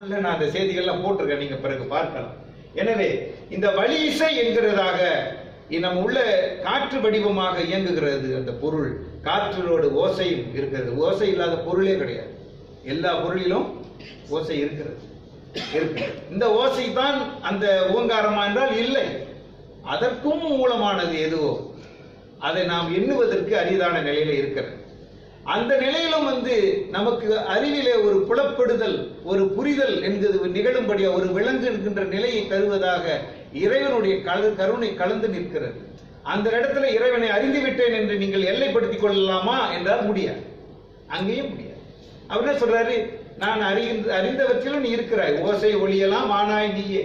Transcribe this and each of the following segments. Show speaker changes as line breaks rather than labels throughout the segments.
நான் அந்த செய்திகள்லாம் போட்டிருக்கேன், நீங்க பிறகு பார்க்கலாம். எனவே இந்த வழி இசை என்கிறதாக நம்ம உள்ள காற்று வடிவமாக இயங்குகிறது. அந்த பொருள் காற்றோட ஓசையும் இருக்கிறது. ஓசை இல்லாத பொருளே கிடையாது. எல்லா பொருளிலும் ஓசை இருக்கிறது. இந்த ஓசை தான் அந்த ஓங்காரமா என்றால் இல்லை. அதற்கும் மூலமானது எதுவோ அதை நாம் எண்ணுவதற்கு அரிதான நிலையில இருக்கிறது. அந்த நிலையிலும் நமக்கு அறிவிலே ஒரு புலப்படுதல், ஒரு புரிதல் என்கிறது நிகழும்படியா ஒரு விலங்கு என்கின்ற நிலையை தருவதாக இறைவனுடைய கருணை கலந்து நிற்கிறது. அந்த இடத்துல இறைவனை அறிந்து விட்டேன் என்று நீங்கள் எல்லைப்படுத்திக் கொள்ளலாமா என்றால் முடியாது. அங்கேயும் முடியாது. அவர் என்ன சொல்றாரு? நான் அறிந்தவற்றிலும் நீ இருக்கிறாய், ஓசை ஒளியெல்லாம் ஆனாய் நீயே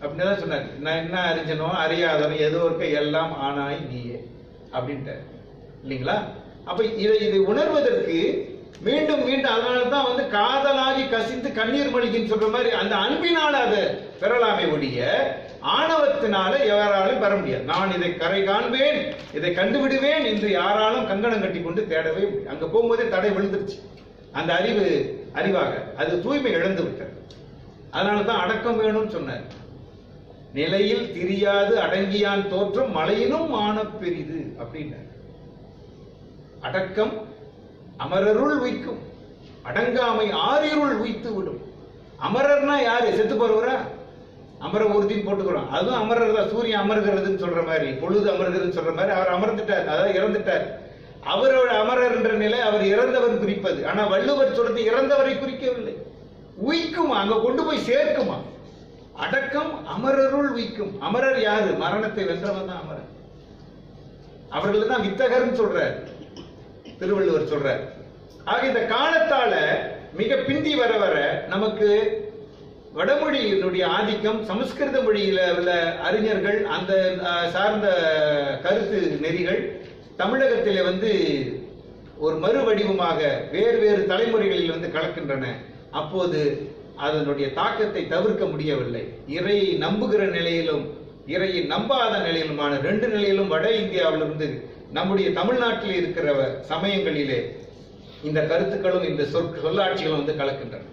அப்படின்னு தான் சொன்னார். நான் என்ன அறிஞ்சனோ அறியாதவன் ஏதோ இருக்க எல்லாம் ஆனாய் நீயே அப்படின்ட்டு இல்லைங்களா? அப்ப இதை உணர்வதற்கு மீண்டும் மீண்டும் அதனால்தான் காதலாகி கசிந்து கண்ணீர் மொழிகின்னு சொல்ற மாதிரி அந்த அன்பினால அதை பெறலாமே ஒழிய ஆணவத்தினால யாராலும் பெற முடியாது. நான் இதை கரை காண்பேன், இதை கண்டுவிடுவேன் என்று யாராலும் கங்கணம் கட்டி கொண்டு தேடவே முடியும். அங்க போகும்போதே தடை விழுந்துருச்சு. அந்த அறிவாக அது தூய்மை இழந்து விட்டது. அதனாலதான் அடக்கம் வேணும்னு சொன்னார். நிலையில் திரியாது அடங்கியான் தோற்றம் மலையினும் ஆன பெரிது அப்படின்னார். அடக்கம் அமரருள் உய்க்கும், அடங்காமை ஆறிருள் உய்த்து விடும். அமரர்னா யாரு? செத்து போறவரா? அமர உறுதின்னு போட்டுக்கிறோம். அதுவும் அமரர் தான். சூரியன் அமர்கிறதுன்னு சொல்ற மாதிரி, பொழுது அமர்கிறதுன்னு சொல்ற மாதிரி அவர் அமர்ந்துட்டார், அதாவது இறந்துட்டார். அவரோட அமரர் என்ற நிலை அவர் இறந்தவர் குறிப்பது. ஆனா வள்ளுவர் சொல்றது இறந்தவரை குறிக்கவில்லை. உய்க்குமா, அங்க கொண்டு போய் சேர்க்குமா. அடக்கம் அமரருள் உய்க்கும். அமரர் யாரு? மரணத்தை வென்றவன் தான் அமரர். அவர்கள் தான் வித்தகர்னு சொல்றார் திருவள்ளுவர் சொல்றார். ஆக இந்த காலத்தால மிக பிந்தி வர வர நமக்கு வடமொழியினுடைய ஆதிக்கம், சமஸ்கிருத மொழியில உள்ள அறிஞர்கள், அந்த சார்ந்த கருத்து நெறிகள் தமிழகத்திலே ஒரு மறு வடிவமாக வேறு வேறு தலைமுறைகளில் கலக்கின்றன. அப்போது அதனுடைய தாக்கத்தை தவிர்க்க முடியவில்லை. இறையை நம்புகிற நிலையிலும் இறையை நம்பாத நிலையிலுமான ரெண்டு நிலையிலும் வட இந்தியாவிலிருந்து நம்முடைய தமிழ்நாட்டில் இருக்கிற சமயங்களிலே இந்த கருத்துக்களும் இந்த சொல்லாட்சிகளும் கலக்கின்றன.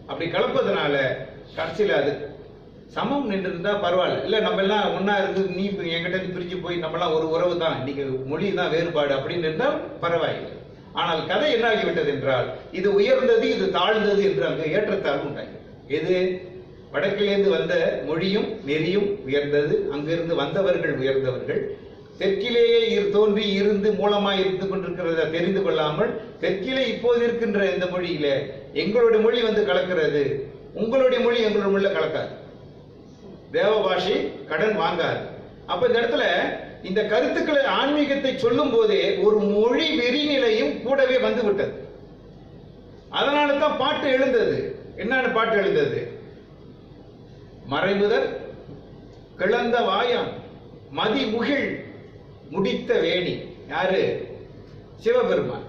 அப்படி கலப்பதனால கடைசியில் அது சமம் நின்றுருந்தா பரவாயில்ல. இல்ல நம்ம எல்லாம் ஒன்னா இருந்து நீ என்கிட்ட பிரிஞ்சு போய் நம்மளாம் ஒரு உறவு தான், இன்னைக்கு மொழி தான் வேறுபாடு அப்படின்னு இருந்தால் பரவாயில்லை. ஆனால் கதை என்ன ஆகிவிட்டது என்றால் இது உயர்ந்தது இது தாழ்ந்தது என்று அங்கு ஏற்றத்தாழ்வு உண்டாகிறது. எது? வடக்கிலிருந்து வந்த மொழியும் நெறியும் உயர்ந்தது, அங்கிருந்து வந்தவர்கள் உயர்ந்தவர்கள். தெற்கிலேயே தோன்றி இருந்து மூலமாய் இருந்து கொண்டிருக்கிறத தெரிந்து கொள்ளாமல் தெற்கிலே இப்போது இருக்கின்ற இந்த மொழியில எங்களுடைய மொழி கலக்கிறது, உங்களுடைய மொழி எங்களுடைய மொழியில கலக்காது, தேவ பாஷை கடன் வாங்காது. அப்ப இந்த இடத்துல இந்த கருத்துக்களை ஆன்மீகத்தை சொல்லும் போதே ஒரு மொழி வெறிநிலையும் கூடவே வந்துவிட்டது. அதனால தான் பாட்டு எழுந்தது. என்னன்னு பாட்டு எழுந்தது? மறைமுதல் கிளந்த வாயான் மதி முகில் முடித்த வேணி. யாரு? சிவபெருமான்.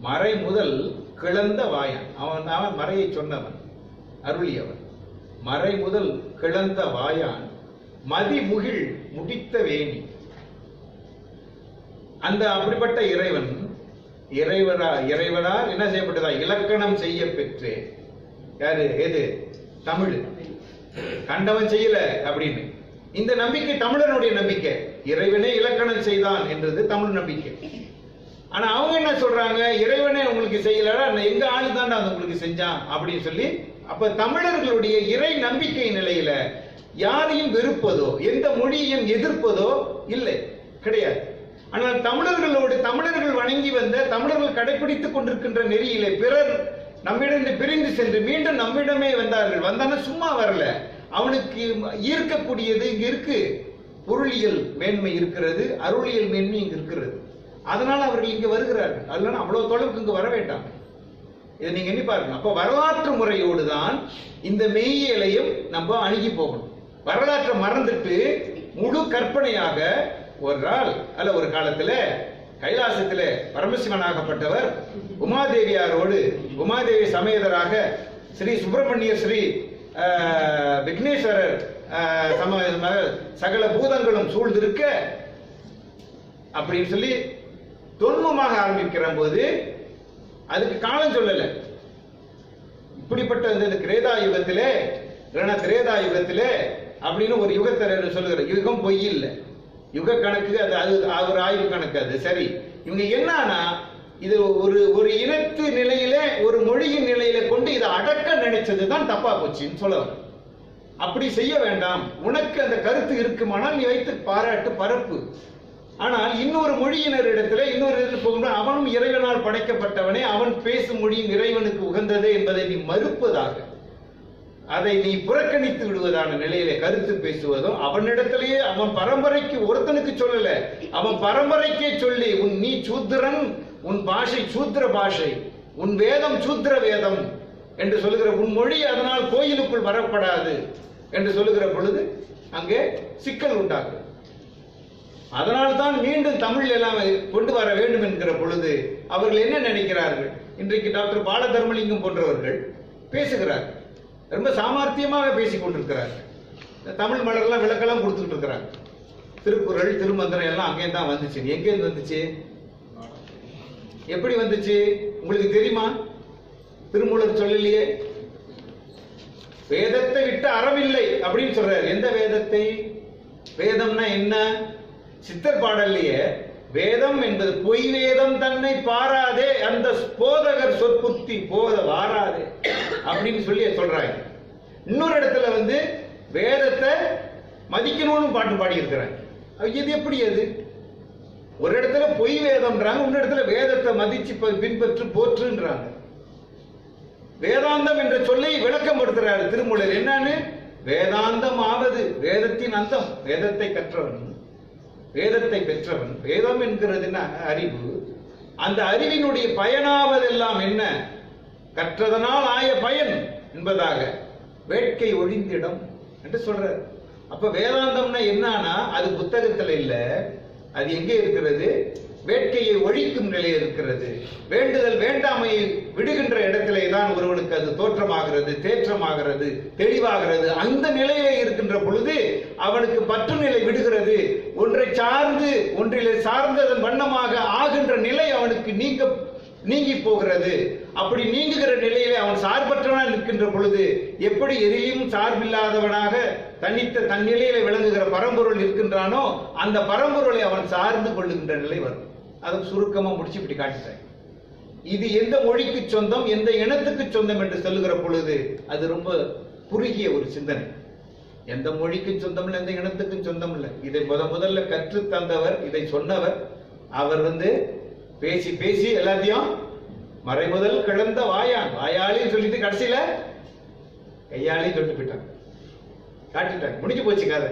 மறை முதல் கிளந்த வாயான். அவன் மறையை சொன்னவன், அருளியவன். மறை முதல் கிளந்த வாயான் மதி முகில் முடித்த வேணி. அந்த அப்படிப்பட்ட இறைவன் இறைவனால் என்ன செய்யப்பட்டதா? இலக்கணம் செய்ய பெற்று. யாரு? எது? தமிழ். கண்டவன் செய்யல அப்படின்னு. இந்த நம்பிக்கை தமிழனுடைய நம்பிக்கை. இறைவனே இலக்கணம் செய்தான் என்றது தமிழ் நம்பிக்கை. ஆனா அவங்க என்ன சொல்றாங்க? இறைவனே உங்களுக்கு செய்யலடா, எங்க ஆளு தாண்டா உங்களுக்கு செஞ்சான் அப்படின்னு சொல்லி. அப்ப தமிழர்களுடைய இறை நம்பிக்கை நிலையில யாரையும் வெறுப்பதோ எந்த மொழியையும் எதிர்ப்பதோ இல்லை, கிடையாது. ஆனால் தமிழர்கள் வணங்கி வந்த, தமிழர்கள் கடைபிடித்துக் கொண்டிருக்கின்ற நெறியிலே பிறர் நம்மிடம் பிரிந்து சென்று மீண்டும் நம்மிடமே வந்தார்கள். வந்தான சும்மா வரல. அவனுக்கு ஈர்க்கக்கூடியது இங்க இருக்கு. பொருளியல் மேன்மை இருக்கிறது, அருளியல் மேன்மை இங்க இருக்கிறது. அதனால அவர்கள் இங்க வருகிறார்கள். அதனால அவ்வளவு தொலைவுக்கு இங்க வர வேண்டாம். இதை நீங்க எண்ணி பாருங்க. அப்ப வரலாற்று முறையோடு தான் இந்த மெய்யியலையும் நம்ம அணுகி போகணும். வரலாற்றை மறந்துட்டு முழு கற்பனையாக ஒரு நாள் அல்ல ஒரு காலத்துல கைலாசத்துல பரமசிவனாகப்பட்டவர் உமாதேவியாரோடு உமாதேவி சமேதராக ஸ்ரீ சுப்பிரமணிய ஸ்ரீ விக்னேஸ்வரர் சகல பூதங்களும் சூழ்ந்திருக்க அப்படின்னு சொல்லி தொன்மமாக ஆரம்பிக்கிற போது அதுக்கு காலம் சொல்லல. இப்படிப்பட்ட இந்த கிரேதா யுகத்திலே திரேதா யுகத்திலே அப்படின்னு ஒரு யுகத்தரர் சொல்லுகிற யுகம் பொய் இல்லை, யுக கணக்கு அது அது ஒரு ஆய்வு கணக்கு. அது சரி. இவங்க என்னன்னா இது ஒரு இனத்து நிலையிலே ஒரு மொழியின் நிலையில கொண்டு இதை அடக்க நினைச்சதுதான் தப்பா போச்சுன்னு சொல்ல. அப்படி செய்ய வேண்டாம். உனக்கு அந்த கருத்து இருக்குமானால் நீ வைத்து பாராட்டு பரப்பு. ஆனால் இன்னொரு மொழியினர் இடத்துல இன்னொரு இதில் போகும்போது அவனும் இறைவனால் படைக்கப்பட்டவனே, அவன் பேசும் மொழியும் இறைவனுக்கு உகந்ததே என்பதை நீ மறுப்பதாக, அதை நீ புறக்கணித்து விடுவதான நிலையிலே கருத்து பேசுவதும் அவனிடத்திலேயே அவன் பரம்பரைக்கு ஒருத்தனுக்கு சொல்லல, அவன் பரம்பரைக்கே சொல்லி நீ சூத்திரன், உன் பாஷை சூத்திர பாஷை, உன் வேதம் சூத்திர வேதம் என்று சொல்லுகிற உன் மொழி அதனால் கோயிலுக்குள் வரப்படாது என்று சொல்லுகிற பொழுது அங்கே சிக்கல் உண்டாகும். அதனால்தான் மீண்டும் தமிழ் எல்லாம் கொண்டு வர வேண்டும் என்கிற பொழுது அவர்கள் என்ன நினைக்கிறார்கள்? இன்றைக்கு டாக்டர் பாலதர்மலிங்கம் போன்றவர்கள் பேசுகிறார்கள், ரொம்ப சாமர்த்தியமாக பேசிக் கொண்டிருக்கிறார்கள். தமிழ் மலர்லாம் விளக்கெல்லாம் கொடுத்துட்டு இருக்கிறாங்க. திருக்குறள் திருமந்திரம் எல்லாம் அங்கே தான் வந்துச்சு. எங்கே வந்துச்சு? எப்படி வந்துச்சு உங்களுக்கு தெரியுமா? திருமூலர் சொல்லலையே, வேதத்தை விட்டு அறமில்லை அப்படின்னு சொல்றாரு. எந்த வேதத்தை? வேதம்னா என்ன? சித்தர் பாடல்லையே வேதம் என்பது பொய் வேதம் தன்னை பாராதே அந்த போதகர் சொற்புத்தி போத வாராதே அப்படின்னு சொல்லி சொல்றாங்க. இன்னொரு இடத்துல வேதத்தை மதிக்கணும்னு பாட்டு பாடி இருக்கிறாங்க. இது எப்படி? அது ஒரு இடத்துல பொய் வேதம்ன்றாங்க, இன்னொரு இடத்துல வேதத்தை மதிச்சு பின்பற்று போற்றுன்றாங்க. வேதாந்தம் என்ற சொல்லை விளக்கம் படுத்துறாரு திருமூலர். என்னன்னு? வேதாந்தம் ஆவது வேதத்தின் அந்தம். வேதத்தை கற்றவன், வேதத்தை பெற்றவன். வேதம் என்கிறது அறிவு. அந்த அறிவினுடைய பயனாவதெல்லாம் என்ன? கற்றதனால் ஆய பயன் என்பதாக வேட்கை ஒழிந்திடம் என்று சொல்றார். அப்ப வேதாந்தம்னா என்னன்னா அது புத்தகத்துல இல்ல, அது எங்கே இருக்கிறது? வேட்கையை ஒழிக்கும் நிலையில் இருக்கிறது. வேண்டுதல் வேண்டாமையை விடுகின்ற இடத்திலே தான் ஒருவனுக்கு அது தோற்றமாகிறது, தேற்றமாகிறது, தெளிவாகிறது. அந்த நிலையிலே இருக்கின்ற பொழுது அவனுக்கு பற்று நிலை விடுகிறது. ஒன்றை சார்ந்து ஒன்றிலே சார்ந்ததன் வண்ணமாக ஆகின்ற நிலை அவனுக்கு நீங்கி போகிறது. அப்படி நீங்குகிற நிலையிலே அவன் சார்பற்றவனாக நிற்கின்ற பொழுது எப்படி எதிலும் சார்பில்லாதவனாக தனித்த தன் நிலையில விளங்குகிற பரம்பொருள் இருக்கின்றானோ அந்த பரம்பொருளை அவன் சார்ந்து கொள்ளுகின்ற நிலை வரும். அதை சுருக்கமா முடிச்சு இப்படி காட்டுறேன். இது எந்த மொழிக்கு சொந்தம், எந்த இனத்துக்கு சொந்தம் என்று சொல்லுகிற பொழுது அது ரொம்ப குறுகிய ஒரு சிந்தனை. எந்த மொழிக்கு சொந்தம் இல்லை, எந்த இனத்துக்கும் சொந்தம் இல்லை. இதை முதல்ல கற்று தந்தவர், இதை சொன்னவர். அவர் பேசி பேசி எல்லாத்தையும் மறைமுதல் கிளந்த வாயான் வாயாளின்னு சொல்லிட்டு கடைசியில கையாளையும் சொல்லிட்டு போயிட்டாங்க, காட்டிட்டாங்க. முடிஞ்சு போச்சு கதை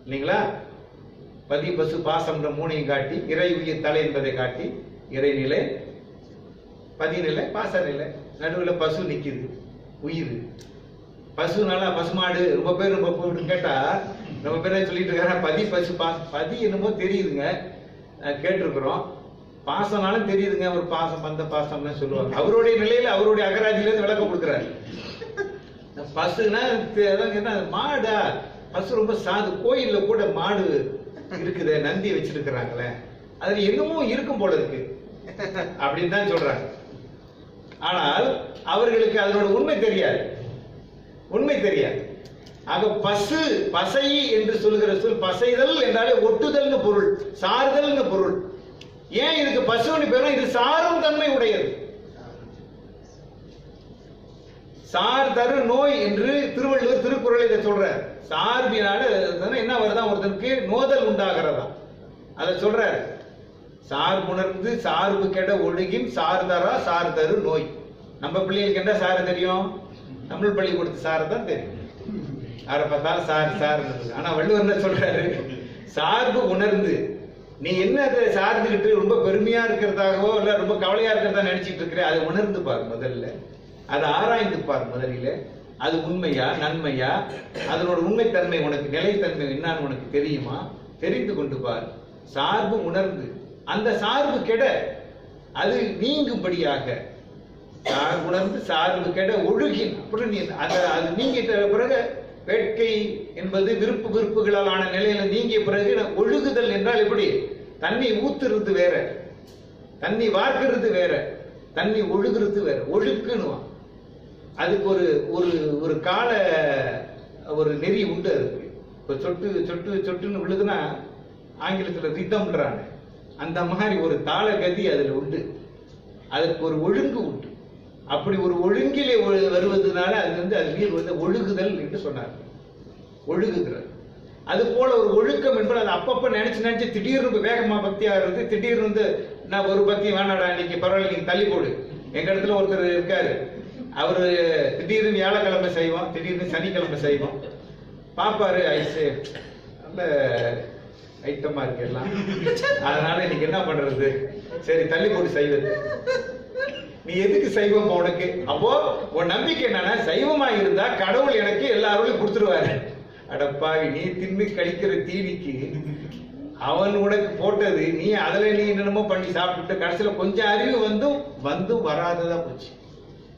இல்லைங்களா? பதி பசு பாசம்ன்ற மூணையும் காட்டி இறை உயிர் தலை என்பதை காட்டி இறைநிலை, பதிநிலை, பாசநிலை, நடுவில் பசு நிக்குது உயிர். பசுனால பசுமாடு ரொம்ப பேர் கேட்டா ரொம்ப பேர் சொல்லிட்டு இருக்காங்க பதி பசு பாசம். பதி என்னமோ தெரியுதுங்க, கேட்டிருக்கிறோம். பாசம்னாலும் தெரியுதுங்க, ஒரு பாசம் பந்த பாசம்னு சொல்லுவாங்க. அவருடைய நிலையில அவருடைய அகராதியில இருந்து விளக்கம் கொடுக்குறாரு. பசுனா மாடா? பசு ரொம்ப சாது. கோயில்ல கூட மாடு இருக்குது, நந்தி வச்சிருக்கிறாங்களே, அதுல என்னமோ இருக்கும் போல இருக்கு அப்படின்னு தான் சொல்றாங்க. ஆனால் அவர்களுக்கு அதனோட உண்மை தெரியாது, உண்மை தெரியாது. ஆக பசு பசை என்று சொல்லுகிற சொல், பசைதல் என்றாலே ஒட்டுதல்னு பொருள், சார்தல்னு பொருள். ஏன் இதுக்கு பசுன்னு பேரும்? இது சாரும் தன்மை உடையது. சார் தரு நோய் என்று திருவள்ளுவர் திருக்குறள் இதை சொல்ற. சார்பினால என்ன வருதா? ஒருத்தனுக்கு நோதல் உண்டாகிறதா, அதை சொல்ற. சார்புணர்ந்து சார்பு கெட ஒழுகின் சார்தரா சார் தரு நோய். நம்ம பிள்ளைகளுக்கு என்ன சார் தெரியும்? தமிழ் பள்ளி கொடுத்த சார் தான் தெரியும். யாரை பார்த்தாலும் சார் சார். ஆனா வள்ளுவர் என்ன சொல்றாரு? சார்பு உணர்ந்து நீ என்ன அதை சார்ந்துக்கிட்டு ரொம்ப பெருமையா இருக்கிறதாகவோ இல்ல ரொம்ப கவலையா இருக்கிறதா நினைச்சிட்டு இருக்கிற, அதை உணர்ந்து பாரு முதல்ல, அதை ஆராய்ந்து பார் முதலில். அது உண்மையா நன்மையா, அதனோட உண்மைத்தன்மை உனக்கு நிலைத்தன்மை என்னன்னு உனக்கு தெரியுமா? தெரிந்து கொண்டு பார். சார்பு உணர்ந்து அந்த சார்பு கெட அது நீங்கும்படியாக, சார்பு உணர்ந்து சார்பு கெட ஒழுகின் அப்படி நீ அது நீங்கிட்ட பிறகு வேட்கை என்பது விருப்பு விருப்புகளால் ஆன நிலையில நீங்கிய பிறகு ஒழுகுதல் என்றால் எப்படி? தண்ணி ஊத்துறது வேற, தண்ணி வார்க்கிறது வேற, தண்ணி ஒழுகுறது வேற. ஒழுக்குன்னுவான். அதுக்கு ஒரு ஒரு ஒரு கால ஒரு நெறி உண்டு. அதுக்கு இப்போ சொட்டு சொட்டு சொட்டுன்னு விழுதுன்னா ஆங்கிலத்தில் ரிதம்ன்றாங்க. அந்த மாதிரி ஒரு தாள கதி அதில் உண்டு. அதுக்கு ஒரு ஒழுங்கு உண்டு. அப்படி ஒரு ஒழுங்கிலே வருவதனால அது வந்து அது நீர் வந்து ஒழுகுதல் என்று சொன்னார். ஒழுகுகிறது. அது போல ஒரு ஒழுக்கம் என்பது அது அப்பப்ப நினைச்சு நினைச்சு திடீர்னு வேகமா பக்தியா இருந்து திடீர்னு வந்து நான் ஒரு பக்தி வேணாடா இன்னைக்கு பரவாயில்ல நீங்க தள்ளி போடு. எங்க இடத்துல ஒருத்தர் இருக்காரு, அவரு திடீர்னு வியாழக்கிழமை செய்வோம், திடீர்னு சனிக்கிழமை செய்வோம். பாப்பாரு ஐசு நல்ல ஐட்டமா இருக்கு எல்லாம், அதனால இன்னைக்கு என்ன பண்றது, சரி தள்ளி போட்டு செய்வது. நீ எதுக்கு சைவம் உனக்கு? அப்போ உன் நம்பிக்கை என்னன்னா சைவமா இருந்தா கடவுள் எனக்கு எல்லா அருளையும் கொடுத்துருவாரு. அடப்பாவி, நீ தின்னு கழிக்கிற தீனிக்கு அவன் உனக்கு போட்டது, நீ அதுல நீ என்னமோ பண்ணி சாப்பிட்டு கடைசியில கொஞ்சம் அறிவு வந்தும் வராததா போச்சு,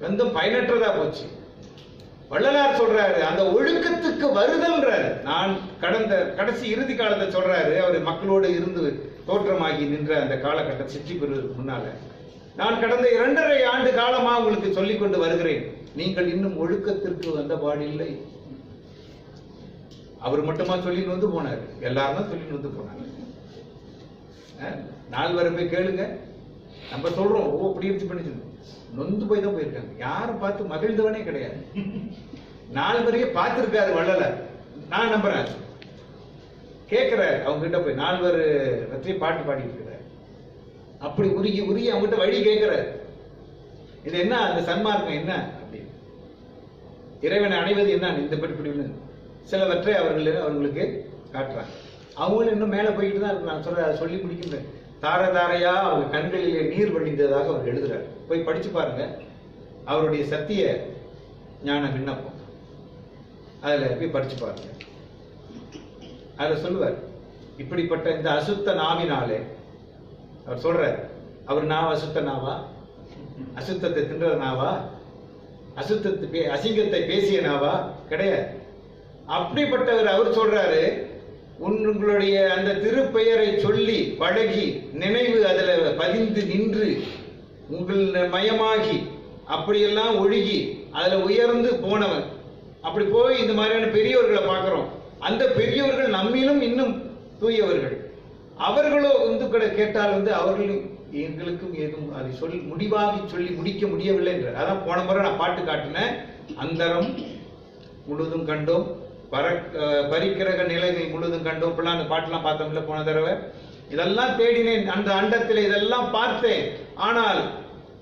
வந்தும் பயனற்றதா போச்சு. வள்ளலார் சொல்றாரு அந்த ஒழுக்கத்துக்கு வருதல்ன்றாரு. நான் கடைசி இறுதி காலத்தை சொல்றாரு. அவர் மக்களோடு இருந்து தோற்றமாகி நின்ற அந்த காலகட்டம் சிற்றி பெறுவதற்கு முன்னால நான் கடந்த 2.5 ஆண்டு காலமா உங்களுக்கு சொல்லிக் கொண்டு வருகிறேன், நீங்கள் இன்னும் ஒழுக்கத்திற்கு வந்த பாடில்லை. அவர் மட்டுமா சொல்லிட்டு வந்து போனார், எல்லாரும் தான் சொல்லிட்டு வந்து போனாங்க. நால்வரை போய் கேளுங்க, நம்ம சொல்றோம் ஓ அப்படி இருந்து பண்ணி நொந்து போய் தான் போயிருக்காங்க. யாரும் பார்த்து மகிழ்ந்தவனே கிடையாது. 4 பேரையே பார்த்திருக்காரு வள்ளலார், நான் நம்புறேன். கேட்கிற அவங்க கிட்ட போய் 4 பேர் பற்றி பாட்டு பாடிட்டு இருக்கிறார். அப்படி உருகி உருகி அவங்க கிட்ட வழி கேட்கிறார். இது என்ன அந்த சன்மார்க்கம் என்ன அப்படி இறைவனை அடைவது என்ன இந்த படிப்படின்னு சிலவற்றை அவர்களுக்கு காட்டுறாங்க. அவங்களும் இன்னும் மேல போய்கிட்டு தான் இருக்கு. நான் சொல்ற சொல்லி முடிக்கின்றேன். தார தாரையா அவங்க கண்களிலே நீர் வழிந்ததாக அவர் எழுதுறாரு. போய் படிச்சு பாருங்க அவருடைய சத்திய ஞான விண்ணப்பம், அதுல போய் படிச்சு பாருங்க. அதுல சொல்லுவார், இப்படிப்பட்ட இந்த அசுத்த நாவினாலே அவர் சொல்றார், அவர் நாவ அசுத்த நாவா, அசுத்தத்தை தின்ற நாவா, அசிங்கத்தை பேசிய நாவா கிடையாது. அப்படிப்பட்டவர் அவர் சொல்றாரு, உங்களுடைய அந்த திருப்பெயரை சொல்லி பழகி நினைவு அதுல பதிந்து நின்று உங்கள் மயமாகி அப்படியெல்லாம் ஒழுகி அதுல உயர்ந்து போனவன். அப்படி போய் இந்த மாதிரியான பெரியவர்களை பார்க்கிறோம். அந்த பெரியவர்கள் நம்மிலும் இன்னும் தூயவர்கள். அவர்களோ வந்து கேட்டால் வந்து அவர்களும் எங்களுக்கும் ஏதும் அதை சொல்லி முடிவாகி சொல்லி முடிக்க முடியவில்லை என்றார். அதான் போன முறை நான் பாட்டு காட்டினேன். அந்தரம் முழுதும் கண்டோம், பரிக்கிரக நிலைகள் முழுதும் கண்டோம். இப்பெல்லாம் அந்த பாட்டெல்லாம் பார்த்தோம்ல போன தடவை. இதெல்லாம் தேடினேன், அந்த அண்டத்தில் இதெல்லாம் பார்த்தேன். ஆனால்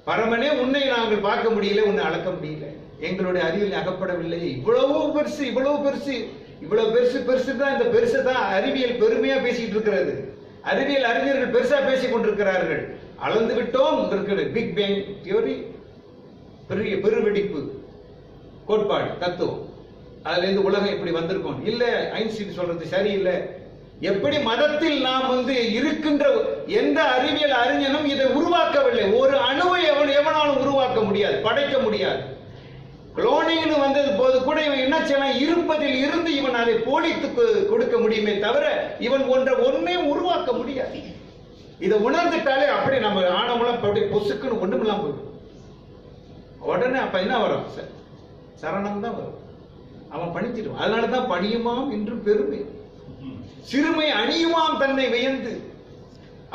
பரமனே உன்னை நாங்கள் பார்க்க முடியல, உன்னை அளக்க முடியல, எங்களுடைய அறிவில் அகப்படவில்லை. இவ்வளவு பெருசு இவ்வளவு பெருசு இவ்வளவு பெருசு பெருசு தான். இந்த பெருசு தான் அறிவியல் பெருமையா பேசிட்டு இருக்கிறது. அறிவியல் அறிஞர்கள் பெருசா பேசிக் கொண்டிருக்கிறார்கள். அளந்து விட்டோம் இருக்கிறது. பிக் பேங் தியோரி, பெரிய பெருவெடிப்பு கோட்பாடு தத்துவம், அதுல இருந்து உலகம் இப்படி வந்திருக்கும். இல்ல ஐன்ஸ்டீன் சொல்றது சரியில்லை. எப்படி மதத்தில் நாம் வந்து இருக்கின்ற எந்த அறிவியல் அறிஞனும் இதை உருவாக்கவில்லை. ஒரு அணுவை எவனாலும் உருவாக்க முடியாது, படைக்க முடியாது. குளோனிங்னு வந்தது போது கூட இவன் என்ன செய்யலாம், இருப்பதில் இருந்து இவன் அதை போலித்து கொடுக்க முடியுமே தவிர இவன் ஒன்றை உருவாக்க முடியாது. இதை உணர்ந்துட்டாலே அப்படி நம்ம ஆணவம் அப்படியே பொசுக்குன்னு ஒண்ணுமெல்லாம் போயிடும். உடனே அப்ப என்ன வரும், சரணம் தான் வரும். அவன் பணிச்சிடுவான். அதனாலதான் பணியுமாம் என்று பெருமை, சிறுமை அணியுமாம் தன்னை வியந்து.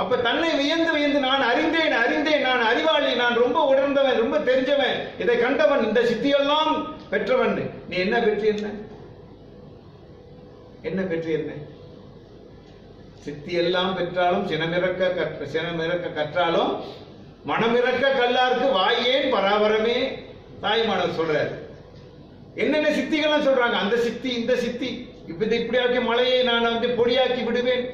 அப்ப தன்னை வியந்து வியந்து நான் அறிந்தேன் அறிந்தேன், நான் அறிவாளி, நான் ரொம்ப உணர்ந்தவன், ரொம்ப தெரிஞ்சவன், இதை கண்டவன், இந்த சித்தியெல்லாம் பெற்றவன். நீ என்ன பெற்று என்ன என்ன பெற்று என்ன? சித்தி எல்லாம் பெற்றாலும் சினமிறக்க கற்றாலும் மனமிறக்க கல்லாருக்கு வாயேன் பராபரமே. தாய்மானவர் சொல்றாரு. என்னென்ன சித்திகள்லாம் சொல்றாங்க. அந்த சித்தி இந்த சித்தி, இப்படியாக்கி மலையை நான் வந்து பொடியாக்கி விடுவேன்,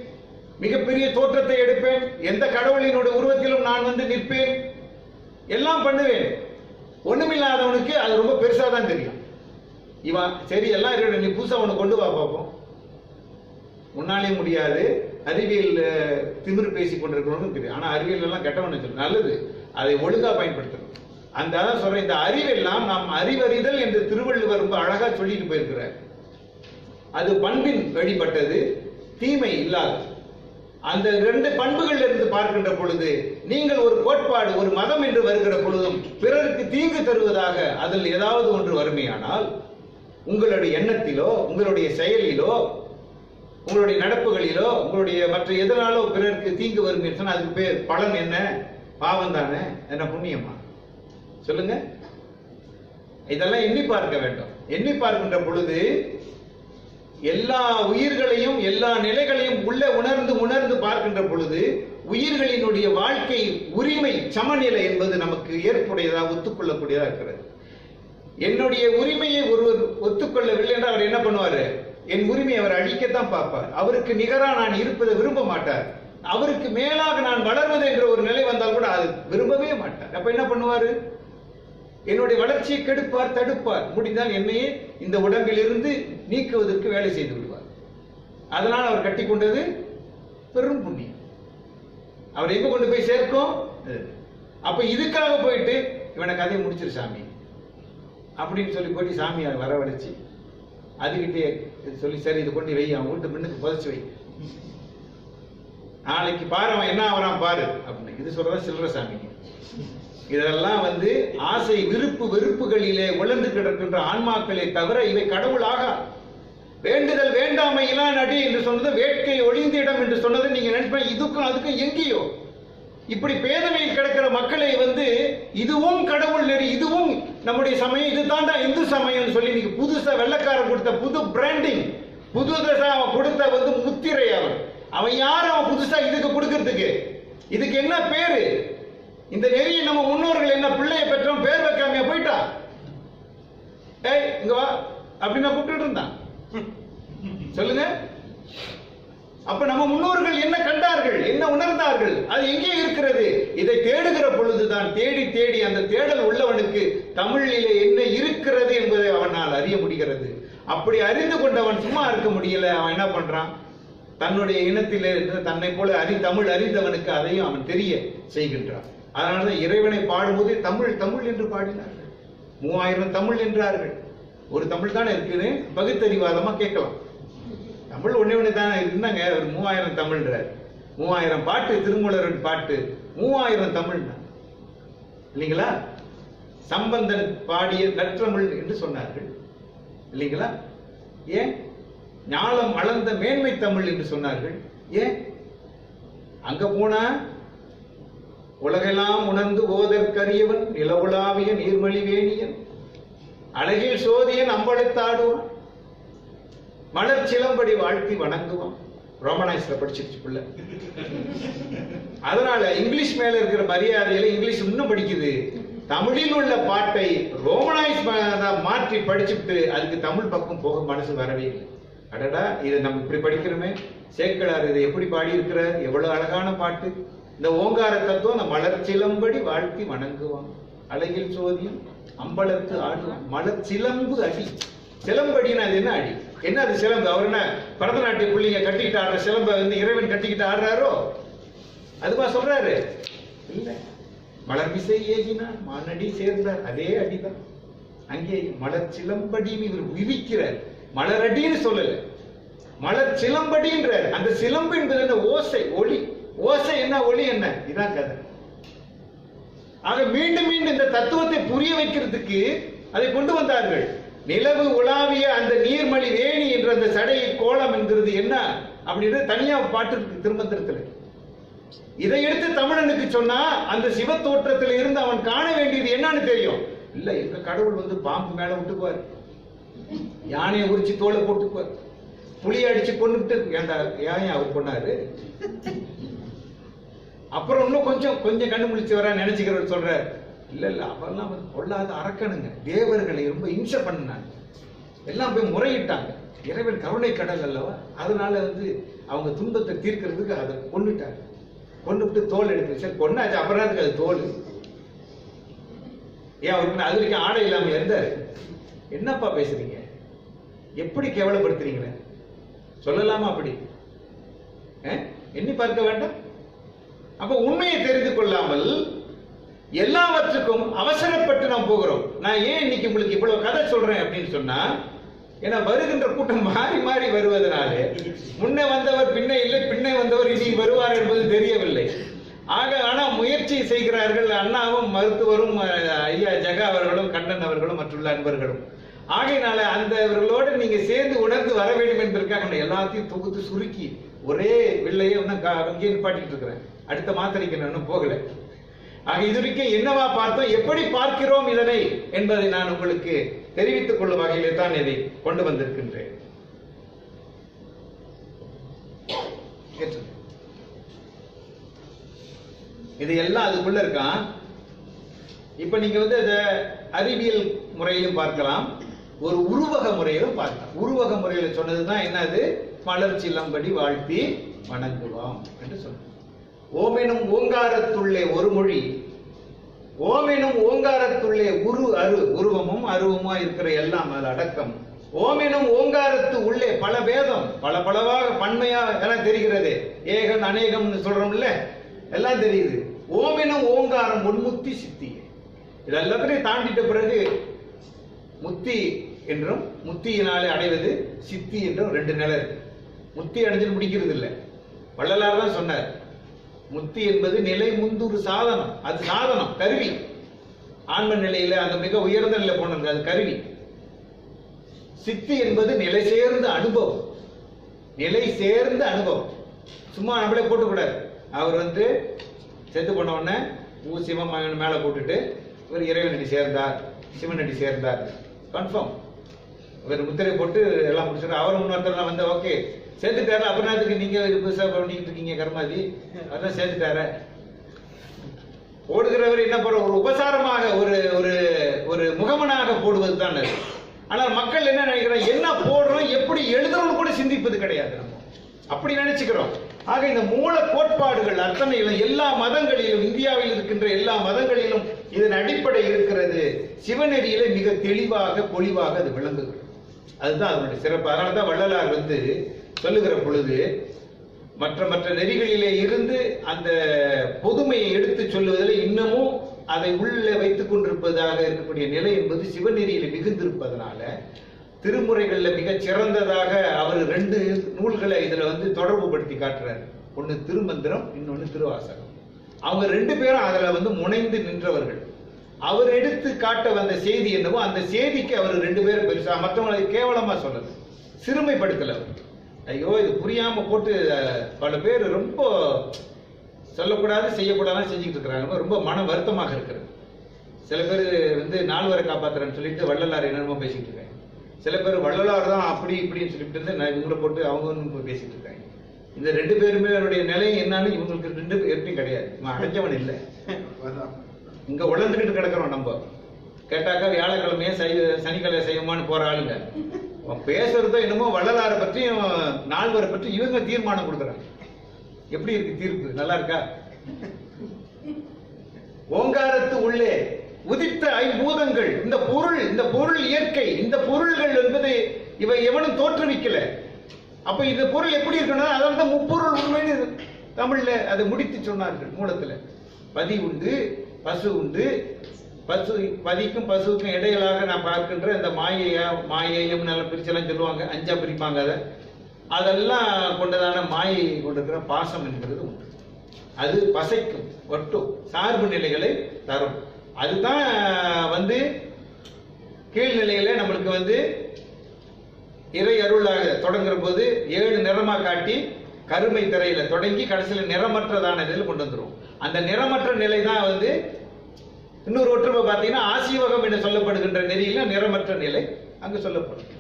மிகப்பெரிய தோற்றத்தை எடுப்பேன், எந்த கடவுளினுடைய உருவத்திலும் நான் வந்து நிற்பேன், எல்லாம் பண்ணுவேன். ஒண்ணுமில்லாதவனுக்கு அது ரொம்ப பெருசா தான் தெரியும். இவன் சரி எல்லாம் இருக்க, நீ புதுசா ஒண்ணு கொண்டு வா பார்ப்போம். முன்னாலே முடியாது. அறிவியல் திமிரு பேசி கொண்டிருக்கிறவனுக்கு தெரியும். ஆனா அறிவியல் எல்லாம் கெட்டவன் சொல்லு, நல்லது, அதை ஒழுங்கா பயன்படுத்தணும். அந்த சொல்ற இந்த அறிவெல்லாம் நாம் அறிவறிதல் என்று திருவள்ளுவர் ரொம்ப அழகா சொல்லிட்டு போயிருக்கிறார். அது பண்பின் வழிபட்டது, தீமை இல்லாதது. அந்த ரெண்டு பண்புகள் இருந்து பார்க்கின்ற பொழுது நீங்கள் ஒரு கோட்பாடு ஒரு மதம் என்று வருகிற பொழுதும் பிறருக்கு தீங்கு தருவதாக அதில் ஏதாவது ஒன்று வறுமையானால் உங்களுடைய எண்ணத்திலோ உங்களுடைய செயலிலோ உங்களுடைய நடப்புகளிலோ உங்களுடைய மற்ற எதனாலோ பிறருக்கு தீங்கு வரும் என்று சொன்னால் அதுக்கு பேர் பலன் என்ன? பாவம் தானே, என்ன புண்ணியமா? சொல்லுங்க. இதெல்லாம் எண்ணி பார்க்க வேண்டும். எண்ணி பார்க்கின்ற பொழுது எல்லா உயிர்களையும் எல்லா நிலைகளையும் உள்ள உணர்ந்து பார்க்கின்ற பொழுது உயிர்களினுடைய வாழ்க்கை உரிமை சமநிலை என்பது நமக்கு ஏற்புடையதாக ஒத்துக்கொள்ளக்கூடியதாக இருக்கிறது. என்னுடைய உரிமையை ஒருவர் ஒத்துக்கொள்ளவில்லை என்றால் அவர் என்ன பண்ணுவாரு? என் உரிமையை அவர் அழிக்கத்தான் பார்ப்பார். அவருக்கு நிகராக நான் இருப்பதை விரும்ப மாட்டார். அவருக்கு மேலாக நான் வளர்வது என்ற ஒரு நிலை வந்தால் கூட அது விரும்பவே மாட்டார். அப்ப என்ன பண்ணுவாரு? என்னுடைய வளர்ச்சியை கெடுப்பார், தடுப்பார். முடிந்தால் என்னையே இந்த உடம்பில் இருந்து நீக்குவதற்கு வேலை செய்து விடுவார். அதனால் அவர் கட்டி கொண்டது பெரும் புண்ணியம். அவர் எங்க கொண்டு போய் சேர்க்கும்? அப்ப இதுக்காக போயிட்டு இவனை கதையை முடிச்சிரு சாமி அப்படின்னு சொல்லி போயிட்டு சாமியை வரவழைச்சு அதுகிட்டே சொல்லி சரி இது கொண்டு வை, அவன் வீட்டு முன்னுக்கு புதைச்சு வை, நாளைக்கு பாரு அவன் என்ன ஆகிறான் பாரு அப்படின்னு இது சொல்றதா சில்லற சாமிங்க. இதெல்லாம் ஆசை விருப்பு வெறுப்புகளிலே உழந்து கிடக்கின்ற ஆன்மாக்களை தவிர இவை கடவுளாக. வேண்டுதல் வேண்டாமை இலான் அடி என்று சொன்னது வேட்கை ஒளிந்திடம் என்று சொன்னது நீங்க நினைப்ப இதுக்கும் அதுக்கும் எங்கேயோ இப்படி பேதமையில் கிடக்கிற மக்களை இதுவும் கடவுள் நெறி, இதுவும் நம்முடைய சமயம், இது தாண்டா இந்து சமயம் சொல்லி நீங்க புதுசா வெள்ளக்காரன் கொடுத்த புது பிராண்டிங், புதுசா அவன் கொடுத்த முத்திரை. அவன் யார்? அவன் புதுசா இதுக்கு கொடுக்கறதுக்கு இதுக்கு என்ன பேரு? இந்த நெறிய நம்ம முன்னோர்கள் என்ன பிள்ளைய பெற்றோம் பேர் வைக்காமையா போயிட்டா? ஏய் இங்க வா அப்படின்னு கூப்பிட்டு இருந்தான். சொல்லுங்க. அப்ப நம்ம முன்னோர்கள் என்ன கண்டார்கள், என்ன உணர்ந்தார்கள், அது எங்கே இருக்கிறது? இதை தேடுகிற பொழுதுதான் தேடி தேடி அந்த தேடல் உள்ளவனுக்கு தமிழிலே என்ன இருக்கிறது என்பதை அவனால் அறிய முடிகிறது. அப்படி அறிந்து கொண்டவன் சும்மா இருக்க முடியல. அவன் என்ன பண்றான்? தன்னுடைய இனத்திலே தன்னை போல தமிழ் அறிந்தவனுக்கு அதையும் அவன் தெரிய செய்கின்றான். அதனாலதான் இறைவனை பாடும்போது தமிழ் தமிழ் என்று பாடினார்கள். 3000 தமிழ் என்றார்கள். ஒரு தமிழ் தானே இருக்குன்னு பகுத்தறிவாதமா கேட்கலாம். தமிழ் ஒண்ணு தானே இருந்தாங்க. ஒரு 3000 தமிழ்ன்றார். 3000 பாட்டு, திருமூலர் பாட்டு 3000 தமிழ் இல்லைங்களா? சம்பந்தன் பாடிய நற்றமிழ் என்று சொன்னார்கள் இல்லைங்களா? ஏன்? ஞாலம் அளந்த மேன்மை தமிழ் என்று சொன்னார்கள். ஏன்? அங்க போனா உலகெல்லாம் உணர்ந்து ஓதற்கரியவன் நிலவுலாவிய நீர்மொழி வேணியன் அழகில் சோதியன் அம்பலத்தாடுவான் மலர் சிலம்படி வாழ்த்தி வணங்குவான். ரோமனைஸ்ல படிச்சிருச்சு பிள்ளை. அதனால இங்கிலீஷ் மேல இருக்கிற மரியாதையில இங்கிலீஷ் இன்னும் படிக்குது. தமிழில் உள்ள பாட்டை ரோமனைஸ் மாற்றி படிச்சுட்டு அதுக்கு தமிழ் பக்கம் போக மனசு வரவே இல்லை. அடடா இதை நம்ம இப்படி படிக்கிறோமே, சேக்கிழார் இதை எப்படி பாடி இருக்கிறார், எவ்வளவு அழகான பாட்டு. இந்த ஓங்கார தத்துவம் அந்த மலர் சிலம்படி வாழ்த்தி வணங்குவான் அழகில் சோதியம் அம்பலத்து ஆடுவான் மலர் சிலம்பு அடி. சிலம்படினா அது என்ன அடி? என்ன அது சிலம்பு? அவர் என்ன பரதநாட்டிய புள்ளிங்க கட்டிக்கிட்டு ஆடுற சிலம்ப இறைவன் கட்டிக்கிட்டு ஆடுறாரோ அதுவா சொல்றாரு? இல்ல. மலர் மிசை ஏகினார் மானடி சேர்ந்தார், அதே அடிதான். அங்கே மலர் சிலம்படின்னு இவர் விதிக்கிறார். மலரடின்னு சொல்லல, மலர் சிலம்படின்றார். அந்த சிலம்பு என்பது என்ன? ஓசை, ஒளி. ஓசை என்ன, ஒளி என்ன? இதான் கதை. ஆக மீண்டும் மீண்டும் இந்த தத்துவத்தை புரிய வைக்கிறதுக்கு அதை கொண்டு வந்தார்கள். நிலவு உலாவிய அந்த நீர்மணி வேணி என்ற அந்த சடை கோலம் என்கிறது என்ன அப்படின்னு தனியா பாட்டு இருக்கு திருமந்திரத்தில். இதை எடுத்து தமிழனுக்கு சொன்னா அந்த சிவ தோற்றத்தில் இருந்து அவன் காண வேண்டியது என்னன்னு தெரியும். இல்ல எங்க கடவுள் பாம்பு மேல விட்டுக்குவார், யானையை உரிச்சு தோலை போட்டுக்குவார், புளிய அடிச்சு கொண்டுட்டு ஏண்டா ஏன் அவர் கொண்டாரு. அப்புறம் இன்னும் கொஞ்சம் கொஞ்சம் கண்டுபிடிச்சு வர நினைச்சுக்கிறவர் சொல்றாரு, இல்ல இல்ல அவெல்லாம் கொள்ளாத அரக்கனுங்க, தேவர்களை ரொம்ப இம்சை பண்ணாங்க, எல்லாம் போய் முறையிட்டாங்க. இறைவன் கருணை கடல் அல்லவா, அதனால அவங்க துன்பத்தை தீர்க்கிறதுக்கு அதை கொண்டுட்டாங்க. கொண்டுட்டு தோல் எடுத்து சரி கொண்டாச்சு, அப்புறம் அது தோல் ஏன் அவருக்கு அது வரைக்கும் ஆடை இல்லாம இருந்தாரு. என்னப்பா பேசுறீங்க, எப்படி கேவலப்படுத்துறீங்களே, சொல்லலாமா அப்படி? எண்ணி பார்க்க வேண்டாம். அப்ப உண்மையை தெரிந்து கொள்ளாமல் எல்லாவற்றுக்கும் அவசரப்பட்டு நாம் போகிறோம். நான் ஏன் இன்னைக்கு உங்களுக்கு இவ்வளவு கதை சொல்றேன் அப்படின்னு சொன்னா, ஏன்னா வருகின்ற கூட்டம் மாறி மாறி வருவதனாலே முன்ன வந்தவர் பின்ன இல்லை, பின்ன வந்தவர் இனி வருவார் என்பது தெரியவில்லை. ஆனா முயற்சி செய்கிறார்கள். அண்ணாவும் மருத்துவரும் ஐயா ஜகா அவர்களும் கண்ணன் அவர்களும் மற்றுள்ள அன்பர்களும். ஆகையினால அந்தவர்களோடு நீங்க சேர்ந்து உணர்ந்து வர வேண்டும் என்பதற்காக எல்லாத்தையும் தொகுத்து சுருக்கி ஒரே வில்லையே அங்கே நிப்பாட்டிட்டு இருக்கிறேன். அடுத்த மாத்திரைக்கு நான் போகல. ஆக இதுவரைக்கும் என்னவா பார்த்தோம், எப்படி பார்க்கிறோம் இதனை என்பதை நான் உங்களுக்கு தெரிவித்துக் கொள்ளும் வகையிலே தான் இதை கொண்டு வந்திருக்கின்றேன். இது எல்லாம் அதுக்குள்ள இருக்கான். இப்ப நீங்க அதை அறிவியல் முறையிலும் பார்க்கலாம், ஒரு உருவக முறையிலும் பார்க்கலாம். உருவக முறையில சொன்னதுதான் என்னது, மலர் சிலம்படி வாழ்த்தி வணங்குவாம் என்று சொன்ன. ஓமெனும் ஓங்காரத்துள்ளே ஒரு மொழி, ஓமெனும் ஓங்காரத்துள்ளே உருவமும் அருவமா இருக்கிற எல்லாம் அது அடக்கம். ஓமெனும் ஓங்காரத்து உள்ளே பல வேதம், பல பலவாக பன்மையா எல்லாம் தெரிகிறது. ஏகன் அநேகம்னு சொல்றோம்ல, எல்லாம் தெரியுது. ஓமெனும் ஓங்காரம் முன்முத்தி சித்தி, இது எல்லாத்தையும் தாண்டிட்ட பிறகு முத்தி என்றும் முத்தியினாலே அடைவது சித்தி என்றும் ரெண்டு நிலை இருக்கு. முத்தி அடைஞ்சு முடிக்கிறது இல்லை. வள்ளலார் தான் சொன்னார், முத்தி என்பது நிலை முந்தூறு சாதனம். அது சாதனம், கருவி. ஆன்ம நிலையில அந்த மிக உயர்ந்த நிலை போனது, அது கருவி. சித்தி என்பது நிலை சேர்ந்த அனுபவம். நிலை சேர்ந்த அனுபவம். சும்மா நம்மளே போட்டுக்கூடாது. அவர் செத்து போன உடனே சிவம் மேல போட்டுட்டு இவர் இறைவனடி சேர்ந்தார், சிவனடி சேர்ந்தார், கன்ஃபார்ம். இவர் முத்திரை போட்டு எல்லாம் முடிச்சுட்டு அவர் இன்னொருத்தர் ஓகே சேர்த்துட்டாரு. அப்புறம் நீங்க புதுசா பண்ணிட்டு இருக்கீங்க கர்மாதி, அதான் சேர்த்துட்டார போடுகிறவர் என்ன போற, ஒரு உபசாரமாக ஒரு ஒரு ஒரு முகமனாக போடுவது தான். ஆனால் மக்கள் என்ன நினைக்கிறாங்க, என்ன போடுறோம் எப்படி எழுதுறோம்னு கூட சிந்திப்பது கிடையாது. நம்ம அப்படி நினைச்சுக்கிறோம். ஆக இந்த மூல கோட்பாடுகள் அத்தனையிலும் எல்லா மதங்களிலும், இந்தியாவில் இருக்கின்ற எல்லா மதங்களிலும் இதன் அடிப்படை இருக்கிறது. சிவநெறியில மிக தெளிவாக பொலிவாக அது விளங்குகிறது. அதுதான் அதனுடைய சிறப்பு. அதனாலதான் வள்ளலார் சொல்லுகிற பொழுது மற்ற மற்ற நெறிகளிலே இருந்து அந்த பொதுமையை எடுத்து சொல்லுவதில் இன்னமும் அதை உள்ள வைத்துக் கொண்டிருப்பதாக இருக்கக்கூடிய நிலை என்பது சிவநெறியில மிகுந்திருப்பதனால திருமுறைகள்ல மிகச் சிறந்ததாக அவர் ரெண்டு நூல்களை இதுல தொடர்பு படுத்தி காட்டுறாரு. ஒன்னு திருமந்திரம், இன்னொன்னு திருவாசகம். அவங்க ரெண்டு பேரும் அதுல முனைந்து நின்றவர்கள். அவர் எடுத்து காட்ட வந்த செய்தி என்னவோ அந்த செய்திக்கு அவர் ரெண்டு பேரும் பெருசா, மற்றவங்களை கேவலமா சொல்லல, சிறுமைப்படுத்தல. ஐயோ இது புரியாம போட்டு பல பேர் ரொம்ப சொல்லக்கூடாது செய்யக்கூடாது செஞ்சுக்கிட்டு இருக்கிறாங்க. ரொம்ப மன வருத்தமாக இருக்கிறது. சில பேர் நால்வரை காப்பாத்துறேன்னு சொல்லிட்டு வள்ளலார் என்னமோ பேசிட்டு இருக்காங்க. சில பேர் வள்ளலார் தான் அப்படி இப்படின்னு சொல்லிட்டு நான் இவங்களை போட்டு அவங்க பேசிட்டு இருக்காங்க. இந்த ரெண்டு பேருமே அவருடைய நிலை என்னன்னு இவங்களுக்கு ரெண்டு பேருமே கிடையாது. அடைஞ்சவன் இல்லை, இங்க உழந்துக்கிட்டு கிடக்கிறோம். நம்ம கேட்டாக்கா வியாழக்கிழமையே சனிக்கிழமை செய்வோமான்னு போற ஆளுங்க பேசுறதோ என்னமோ வள்ளலாரை பற்றியும் நால்வரை பற்றி இவங்க தீர்மானம் கொடுக்குறாங்க. எப்படி இருக்கு தீர்ப்பு? நல்லா இருக்கா? ஓங்காரத்து உள்ளே உதித்த ஐம்பூதங்கள், இந்த பொருள் இயற்கை, இந்த பொருள்கள் என்பது இவை எவனும் தோற்றுவிக்கல. அப்ப இந்த பொருள் எப்படி இருக்கணும்? அதாவது முப்பொருள் உண்மைன்னு தமிழ்ல அதை முடித்து சொன்னார்கள். மூலத்துல பதி உண்டு, பசு உண்டு. பதிக்கும் பசுவுக்கும் இடையிலாக நான் பார்க்கின்ற இந்த மாயையும் நல்ல பிரிச்செல்லாம் சொல்லுவாங்க, அஞ்சா பிரிப்பாங்க. அதெல்லாம் கொண்டதான மாயை கொண்டிருக்கிற பாசம் என்கிறது உண்டு. அது பசைக்கும் ஒட்டும் சார்பு நிலைகளை தரும். அதுதான் கீழ்நிலையில நம்மளுக்கு இறை அருளாக தொடங்குற போது 7 நிறமா காட்டி கருமை திரையில தொடங்கி கடைசியில் நிறமற்றதான இதில் கொண்டு வந்துடும். அந்த நிறமற்ற நிலை தான் இன்னொரு ஒற்றுமை பார்த்தீங்கன்னா ஆசீவகம் என்று சொல்லப்படுகின்ற நெறியில நிறமற்ற நிலை அங்கு சொல்லப்படும்.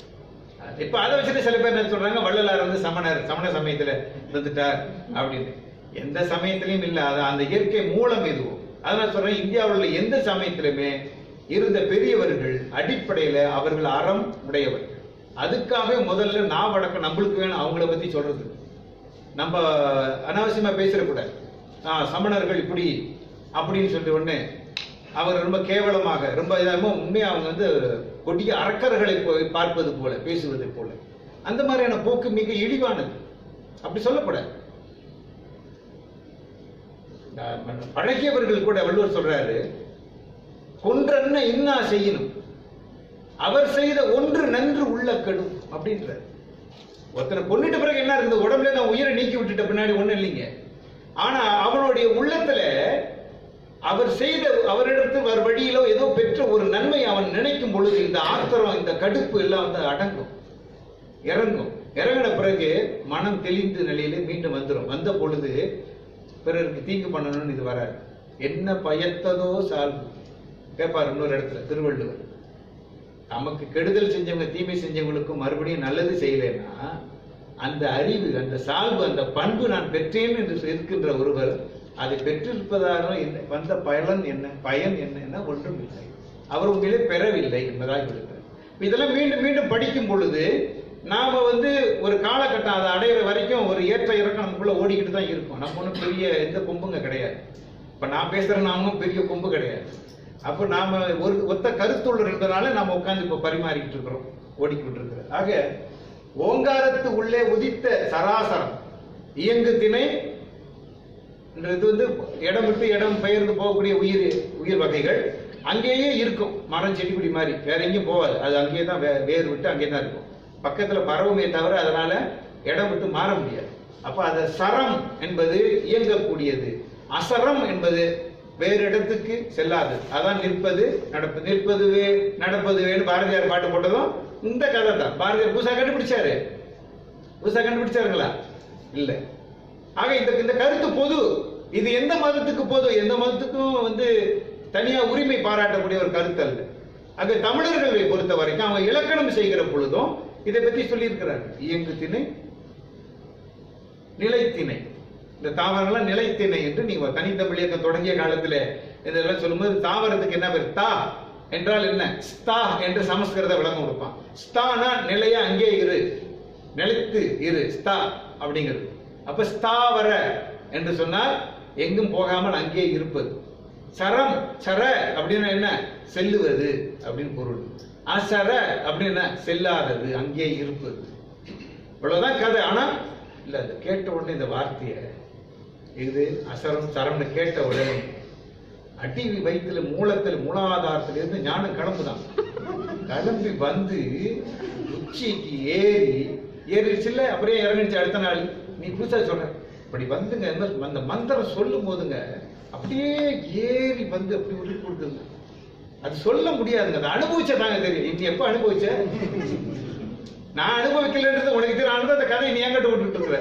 இப்ப அதை வச்சுட்டு சில பேர் என்ன சொல்றாங்க, வள்ளலார் சமண சமயத்துல இருந்துட்டார் அப்படின்னு. எந்த சமயத்திலையும் இல்ல. அந்த இயற்கை மூலம் எதுவும். அதனால சொல்றேன், இந்தியாவில் உள்ள எந்த சமயத்திலுமே இருந்த பெரியவர்கள் அடிப்படையில அவர்கள் அறம் உடையவர்கள். அதுக்காக முதல்ல நான் வழக்கம் நம்மளுக்கு வேணும் அவங்கள பத்தி சொல்றது. நம்ம அனாவசியமா பேசிடக்கூடாது. சமணர்கள் இப்படி அப்படின்னு சொல்லிட்டு உடனே அவர் ரொம்ப கேவலமாக ரொம்ப இதாம உண்மையா அவங்க கொடிய அரக்கர்களை பார்ப்பது போல பேசுவது போல அந்த மாதிரியான போக்கு மிக இழிவானது. அப்படி சொல்லக்கூடாது. பழகியவர்கள் கூட வள்ளுவர் சொல்றாரு, கொன்றன்ன இன்னா செய்யணும், அவர் செய்த ஒன்று நன்று உள்ள கெடும். அப்படின்ற. ஒருத்தனை கொண்டுட்ட பிறகு என்ன இருக்குது, உடம்புல நான் உயிரை நீக்கி விட்டுட்ட பின்னாடி ஒண்ணும் இல்லைங்க. ஆனா அவனுடைய உள்ளத்துல அவர் செய்த அவரிடத்து அவர் வழியிலோ ஏதோ பெற்ற ஒரு நன்மை அவன் நினைக்கும் பொழுது இந்த ஆத்திரம் இந்த கடுப்பு எல்லாம் வந்து அடங்கும், இறங்கும். இறங்கின பிறகு மனம் தெளிந்த நிலையில மீண்டும் வந்துடும். வந்த பொழுது பிறருக்கு தீங்கு பண்ணணும்னு இது வராது. என்ன பயத்ததோ சால்பு கேட்பார் இன்னொரு இடத்துல திருவள்ளுவர். நமக்கு கெடுதல் செஞ்சவங்க தீமை செஞ்சவங்களுக்கும் மறுபடியும் நல்லது செய்யலைன்னா அந்த அறிவு அந்த சால்பு அந்த பண்பு நான் பெற்றேன் என்று இருக்கின்ற ஒருவர் அதை பெற்றிருப்பதாக வந்த பயன் என்ன ஒன்றும் இல்லை, அவர் உண்மையிலே பெறவில்லை என்பதாக இருக்கிறார். இதெல்லாம் மீண்டும் மீண்டும் படிக்கும் பொழுது நாம வந்து ஒரு காலகட்டம் அதை அடையிற வரைக்கும் ஒரு ஏற்ற இறக்கம் நமக்குள்ள ஓடிக்கிட்டு தான் இருக்கும். நம்ம ஒன்றும் பெரிய எந்த கொம்புங்க கிடையாது. இப்ப நான் பேசுற நாமும் பெரிய கொம்பு கிடையாது. அப்போ நாம ஒரு ஒத்த கருத்துள்ள இருந்தனால நாம உட்கார்ந்து இப்ப பரிமாறிக்கிட்டு இருக்கிறோம், ஓடிக்கிட்டு இருக்கிறோம். ஆக ஓங்காரத்து உள்ளே உதித்த சராசரம் இயங்கு திணை இது வந்து இடம் விட்டு இடம் பெயர்ந்து போகக்கூடிய உயிர் வகைகள் அங்கேயே இருக்கும். மரம் செடிக்குடி மாதிரி வேற எங்கேயும் போகாது, அது அங்கேயே தான் வேர் விட்டு அங்கேயே தான் இருக்கும். பக்கத்துல பரவுமே தவிர அதனால இடம் விட்டு மாற முடியாது. அப்ப அது சரம் என்பது இயங்கக்கூடியது, அசரம் என்பது வேறு இடத்துக்கு செல்லாது. அதான் நிற்பது நடப்பது, நிற்பதுவே நடப்பதுவேன்னு பாரதியார் பாட்டு போட்டதும் இந்த கதை தான். பாரதியார் புதுசா கண்டுபிடிச்சாருங்களா? இல்ல. ஆக இந்த கருத்து பொது. இது எந்த மதத்துக்கு பொது, எந்த மதத்துக்கும் வந்து தனியா உரிமை பாராட்டக்கூடிய ஒரு கருத்து அல்ல. ஆக தமிழர்களை பொறுத்த வரைக்கும் அவங்க இலக்கணம் செய்கிற பொழுதும் இதை பத்தி சொல்லி இருக்கிறாங்க. இயங்கு திணை, நிலைத்திணை. இந்த தாவரங்கள்லாம் நிலைத்திணை என்று நீங்க தனித்தமிழ் இயக்கம் தொடங்கிய காலத்துல இதெல்லாம் சொல்லும்போது தாவரத்துக்கு என்ன பேர், தா என்றால் என்ன, ஸ்தா என்று சமஸ்கிருத விளக்கம் கொடுப்பான். ஸ்தானா நிலையா அங்கே இரு, நிலைத்து இரு, ஸ்தா அப்படிங்கிறது. அப்ப ஸ்தாவர என்று சொன்னால் எங்கும் போகாமல் அங்கே இருப்பது. சரம் சர அப்படின்னா என்ன, செல்லுவது அப்படின்னு பொருள். அசர அப்படின்னா செல்லாதது, அங்கே இருப்பது. இவ்வளவுதான் கதை. ஆனா இல்ல, அது கேட்ட உடனே இந்த வார்த்தைய இது அசரம் சரம்னு கேட்ட உடனே அடி வயிற்றுல மூலாதாரத்துல இருந்து ஞானம் கிளம்புதான். கிளம்பி வந்து உச்சிக்கு ஏறிச்சுல, அப்படியே இறங்கிச்சு. அடுத்த நாள் நீ புதுசா சொல்ற அப்படி வந்துங்க, அந்த மந்திரம் சொல்லும் போதுங்க அப்படியே ஏறி வந்து அப்படி உருட்டி கொடுக்குங்க. அது சொல்ல முடியாதுங்க, அதை அனுபவிச்சதாங்க தெரியும். நீ எப்ப அனுபவிச்ச? நான் அனுபவிக்கலன்றது உனக்கு தெரியும். அந்த கதையை நீ என்கிட்ட விட்டுட்டு இருக்கிற.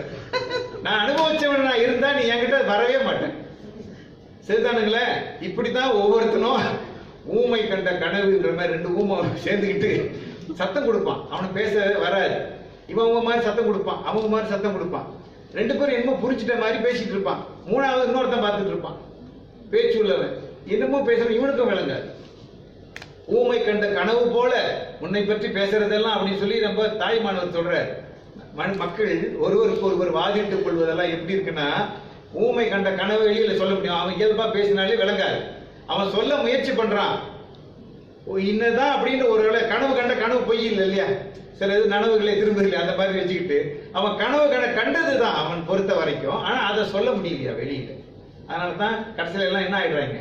நான் அனுபவிச்சவன் நான் இருந்தா நீ என்கிட்ட வரவே மாட்டேன். சரிதானுங்களே? இப்படித்தான் ஒவ்வொருத்தனும் ஊமை கண்ட கனவுன்ற மாதிரி ரெண்டு ஊமை சேர்ந்துக்கிட்டு சத்தம் கொடுப்பான். அவனுக்கு பேச வராது. இவன் உங்க மாதிரி சத்தம் கொடுப்பான், அவங்க மாதிரி சத்தம் கொடுப்பான். ரெண்டு பேரும் என்னமோ புரிஞ்சிட்ட மாதிரி பேசிட்டு இருப்பான். மூணாவது இன்னொருத்தன் பார்த்துட்டு இருப்பான், பேச்சு உள்ளவன். என்னமோ பேசுறவன் இவனுக்கும் விளங்காது. ஊமை கண்ட கனவு போல உன்னை பற்றி பேசுறதெல்லாம் அப்படின்னு சொல்லி நம்ம தாய்மானவர் சொல்ற. மக்கள் ஒருவருக்கு ஒருவர் வாதிட்டுக் கொள்வதெல்லாம் எப்படி இருக்குன்னா, ஊமை கண்ட கனவு வெளியில சொல்ல முடியும், அவன் இயல்பா பேசினாலே விளங்காது. அவன் சொல்ல முயற்சி பண்றான் இன்னதான் அப்படின்னு. ஒரு வேளை கனவு கண்ட கனவு பொய் இல்லை இல்லையா, சில இது நனவுகளை திரும்பவில்லை அந்த மாதிரி வச்சுக்கிட்டு அவன் கனவு கண்டதுதான் அவன் பொறுத்த வரைக்கும். ஆனா அதை சொல்ல முடியலையா வெளியில. அதனாலதான் கடைசியில எல்லாம் என்ன ஆயிடுறாங்க,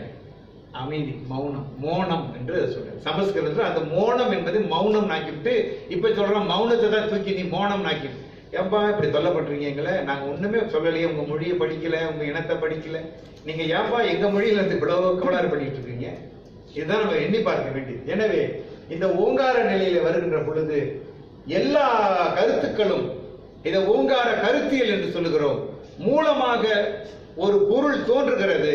அமைதி, மௌனம், மோனம் என்று சொல்ற. சமஸ்கிருதத்துல அந்த மோனம் என்பது மௌனம் நாக்கிட்டு, இப்ப சொல்றோம் மௌனத்தை தான் தூக்கி நீ மோனம் நாக்கிட்டு. ஏன்பா இப்படி சொல்லப்பட்டிருக்கீங்களே, நாங்க ஒண்ணுமே சொல்லலையே, உங்க மொழியை படிக்கல, உங்க இனத்தை படிக்கல, நீங்க ஏன்பா எங்க மொழியில இருந்து இவ்வளவு கோளாறு பண்ணிட்டு இருக்கீங்க? இதுதான் நம்ம எண்ணி பார்க்க வேண்டியது. எனவே இந்த ஓங்கார நிலையில வருகின்ற பொழுது எல்லா கருத்துக்களும் இதை ஓங்கார கருத்தியல் என்று சொல்லுகிறோம். மூலமாக ஒரு பொருள் தோன்றுகிறது.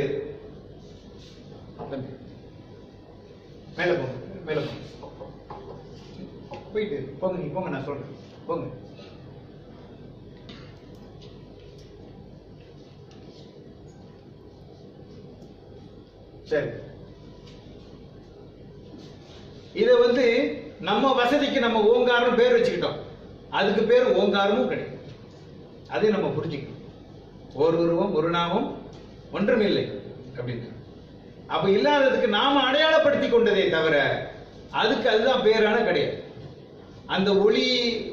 மேல போங்க, மேல போயிட்டு போங்க, நீ போங்க, நான் சொல்றேன் போங்க. சரி, இத வந்து நம்ம வசதிக்கு நம்ம ஓங்காரம் பேர் வச்சுக்கிட்டோம். அதுக்கு பேர் ஓங்காரமும் கிடையாது. அதை நம்ம புரிஞ்சுக்கணும். ஒரு உருவம் ஒரு நாமம் ஒன்றுமில்லை அப்படின்னு. அப்ப இல்லாததுக்கு நாம அடையாளப்படுத்தி கொண்டதே தவிர அதுக்கு அதுதான் பேரான கிடையாது. அந்த ஒளி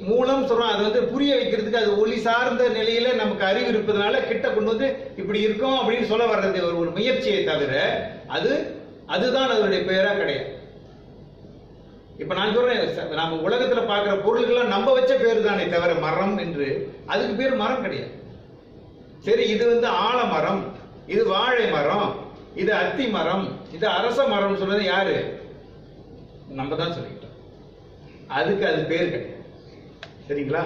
மூலம் சொல்றோம், அது வந்து புரிய வைக்கிறதுக்கு அது ஒளி சார்ந்த நிலையில நமக்கு அறிவு இருப்பதனால கிட்ட கொண்டு வந்து இப்படி இருக்கும் அப்படின்னு சொல்ல வர்றது ஒரு முயற்சியை தவிர அதுதான் அதனுடைய பெயரா கிடையாது. இப்ப நான் சொல்றேன், நம்ம உலகத்துல பாக்குற பொருள்கள்லாம் நம்ம வச்ச பேரு தானே தவிர மரம் என்று அதுக்கு பேர் மரம் கிடையாது. சரி, இது ஆலமரம், இது வாழை மரம், இது அத்தி மரம், இது அரச மரம் சொன்னது யாரு? நம்ம தான் சொல்லிக்கிட்டோம். அதுக்கு அது பேர் கிடையாது. சரிங்களா?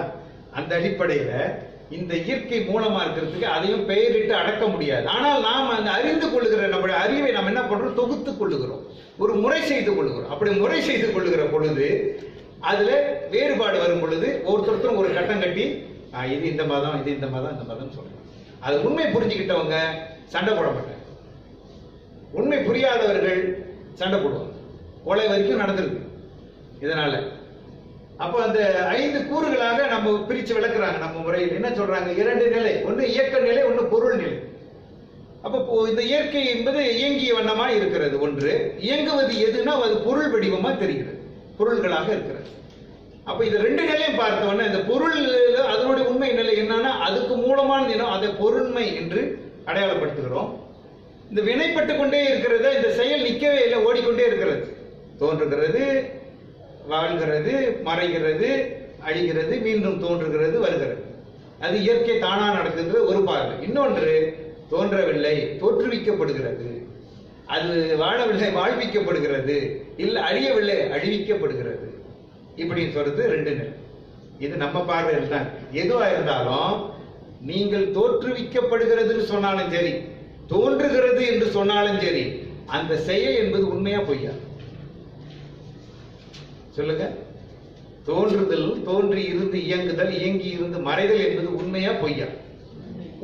அந்த அடிப்படையில இந்த இயற்கை மூலமா இருக்கிறதுக்கு அதையும் பெயரிட்டு அடக்க முடியாது. ஆனால் நாம் அந்த அறிந்து கொள்ளுகிற நம்முடைய அறிவை நாம் என்ன பண்றோம்? தொகுத்துக் கொள்ளுகிறோம், ஒரு முறை செய்து கொள்ளுகிறோம். அப்படி முறை செய்து கொள்ளுகிற பொழுது அதுல வேறுபாடு வரும் பொழுது ஒருத்தருத்தரும் ஒரு கட்டம் கட்டி இது இந்த மதம், இது இந்த மதம், இந்த மதம் சொல்றோம். அது உண்மை புரிஞ்சுக்கிட்டவங்க சண்டை போட மாட்டாங்க. உண்மை புரியாதவர்கள் சண்டை போடுவாங்க. கொலை வரைக்கும் நடந்திருக்கு. இதனால அப்ப அந்த 5 கூறுகளாக நம்ம பிரிச்சு விளக்குறாங்க. நம்ம முறையில் என்ன சொல்றாங்க? 2 நிலை, ஒன்னு இயக்க நிலை, ஒன்னு பொருள் நிலை. அப்போ இந்த இயற்கை என்பது இயங்கிய வண்ணமா இருக்கிறது. ஒன்று இயங்குவது எதுனா அது பொருள் வடிவமா தெரிகிறது, பொருள்களாக இருக்கிறது. அப்ப இந்த 2 நிலையும் பார்த்தோன்னா இந்த பொருள் அதனுடைய உண்மை நிலை என்னன்னா அதுக்கு மூலமான தினம் அதை பொருண்மை என்று அடையாளப்படுத்துகிறோம். இந்த வினைப்பட்டு கொண்டே இருக்கிறத, இந்த செயல் நிற்கவே இல்லை, ஓடிக்கொண்டே இருக்கிறது. தோன்றுகிறது, வாழ்கிறது, மறைகிறது, அழிகிறது, மீண்டும் தோன்றுகிறது, வருகிறது. அது இயற்கை தானா நடக்குது ஒரு பார்வை. இன்னொன்று தோன்றவில்லை, தோற்றுவிக்கப்படுகிறது. அது வாழவில்லை, வாழ்விக்கப்படுகிறது. இல்லை அழியவில்லை, அழிவிக்கப்படுகிறது. இப்படி சொல்றது 2 நிலை. இது நம்ம பார்வையில் தான். எதுவா இருந்தாலும் நீங்கள் தோற்றுவிக்கப்படுகிறதுன்னு சொன்னாலும் சரி, தோன்றுகிறது என்று சொன்னாலும் சரி, அந்த செயல் என்பது உண்மையா பொய்யா? சொல்லுங்க. தோன்றுதல், தோன்றி இருந்து இயங்குதல், இயங்கி இருந்து மறைதல் என்பது உண்மையா பொய்யா?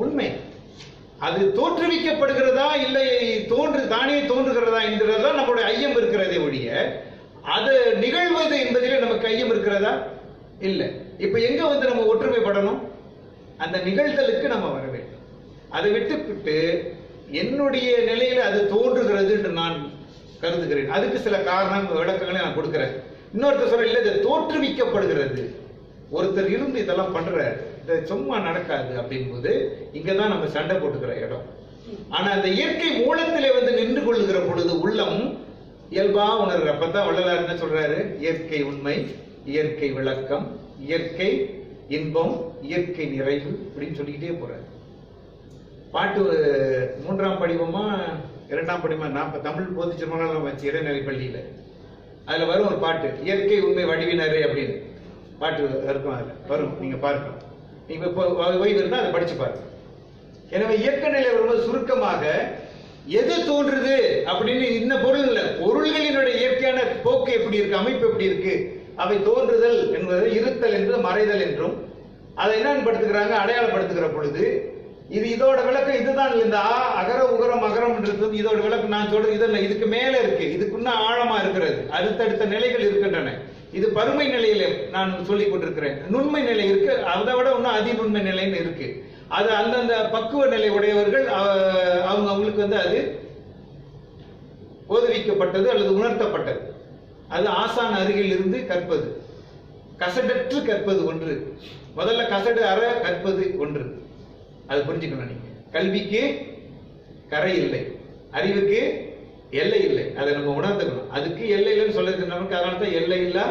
உண்மை. அது தோற்றுவிக்கப்படுகிறதா இல்லை தானே தோன்றுகிறதா என்கிறதா நம்மளுடைய ஐயம் இருக்கிறதே ஒழிய அது நிகழ்வது என்பதிலே நமக்கு ஐயம் இருக்கிறதா? இல்லை. இப்ப எங்க நம்ம ஒற்றுமைப்படணும்? அந்த நிகழ்தலுக்கு நம்ம வர வேண்டும். அதை விட்டுவிட்டு என்னுடைய நிலையில அது தோன்றுகிறது என்று நான் கருதுகிறேன். அதுக்கு சில காரணம் விளக்கங்களை நான் கொடுக்கிறேன். இன்னொருத்தர் சொல்ற இல்ல, இது தோற்றுவிக்கப்படுகிறது. ஒருத்தர் இருந்து இதெல்லாம் பண்ற, இது சும்மா நடக்காது அப்படின்போது இங்கதான் நம்ம சண்டை போட்டுக்கிற இடம். ஆனா அந்த இயற்கை மூலத்திலே நின்று கொள்ளுகிற பொழுது உள்ளம் இயல்பா உணர்ற. அப்பதான் வள்ளலார் என்ன சொல்றாரு? இயற்கை உண்மை, இயற்கை விளக்கம், இயற்கை இன்பம், இயற்கை நிறைவு அப்படின்னு சொல்லிக்கிட்டே போறாரு. பாட்டு 3ஆம் படிவமா 2ஆம் படிவமா, நான் தமிழ் போதிச்சு வச்சு இடைநிலை பள்ளியில அதுல வரும் ஒரு பாட்டு, இயற்கை உண்மை வடிவினரே அப்படின்னு பாட்டு இருக்கும். அதுல வரும், நீங்க பார்க்கலாம். நீங்க ஓய்வு இருந்தா அதை படிச்சு பாருங்க. எனவே இயற்கை நிலை வரும்போது சுருக்கமாக எது தோன்றுது அப்படின்னு இன்ன பொருள் இல்லை, பொருள்களினுடைய இயற்கையான போக்கு எப்படி இருக்கு, அமைப்பு எப்படி இருக்கு, அவை தோன்றுதல் என்பது இருத்தல் என்று மறைதல் என்றும் அதை என்னன்னு படுத்துக்கிறாங்க, அடையாளப்படுத்துகிற பொழுது இது இதோட விளக்கம் இதுதான். இந்த அகர உகரம் அகரம் இருக்கும் இதோட விளக்கம் நான் சொல்றது இதெல்லாம் இதுக்கு மேல இருக்கு, இதுக்குன்னா ஆழமா இருக்கிறது, அடுத்தடுத்த நிலைகள் இருக்கின்றன. இது பருமை நிலையில நான் சொல்லிக் கொண்டிருக்கிறேன். நுண்மை நிலை இருக்கு, அதை விட இன்னும் அதிநுண்மை நிலைன்னு இருக்கு. அது அந்தந்த பக்குவ நிலை உடையவர்கள் அவங்களுக்கு அது போதுவிக்கப்பட்டது அல்லது உணர்த்தப்பட்டது. அது ஆசான் அருகில் இருந்து கற்பது, கசடற்று கற்பது ஒன்று. முதல்ல கசடு அற கற்பது ஒன்று. அது புரிஞ்சுக்கணும். நீங்க கல்விக்கு கரை இல்லை, அறிவுக்கு எல்லை இல்லை. அதை நம்ம உணர்ந்துக்கணும். அதுக்கு எல்லை இல்லைன்னு சொல்லுறது நமக்கு. அதனால தான் எல்லை இல்ல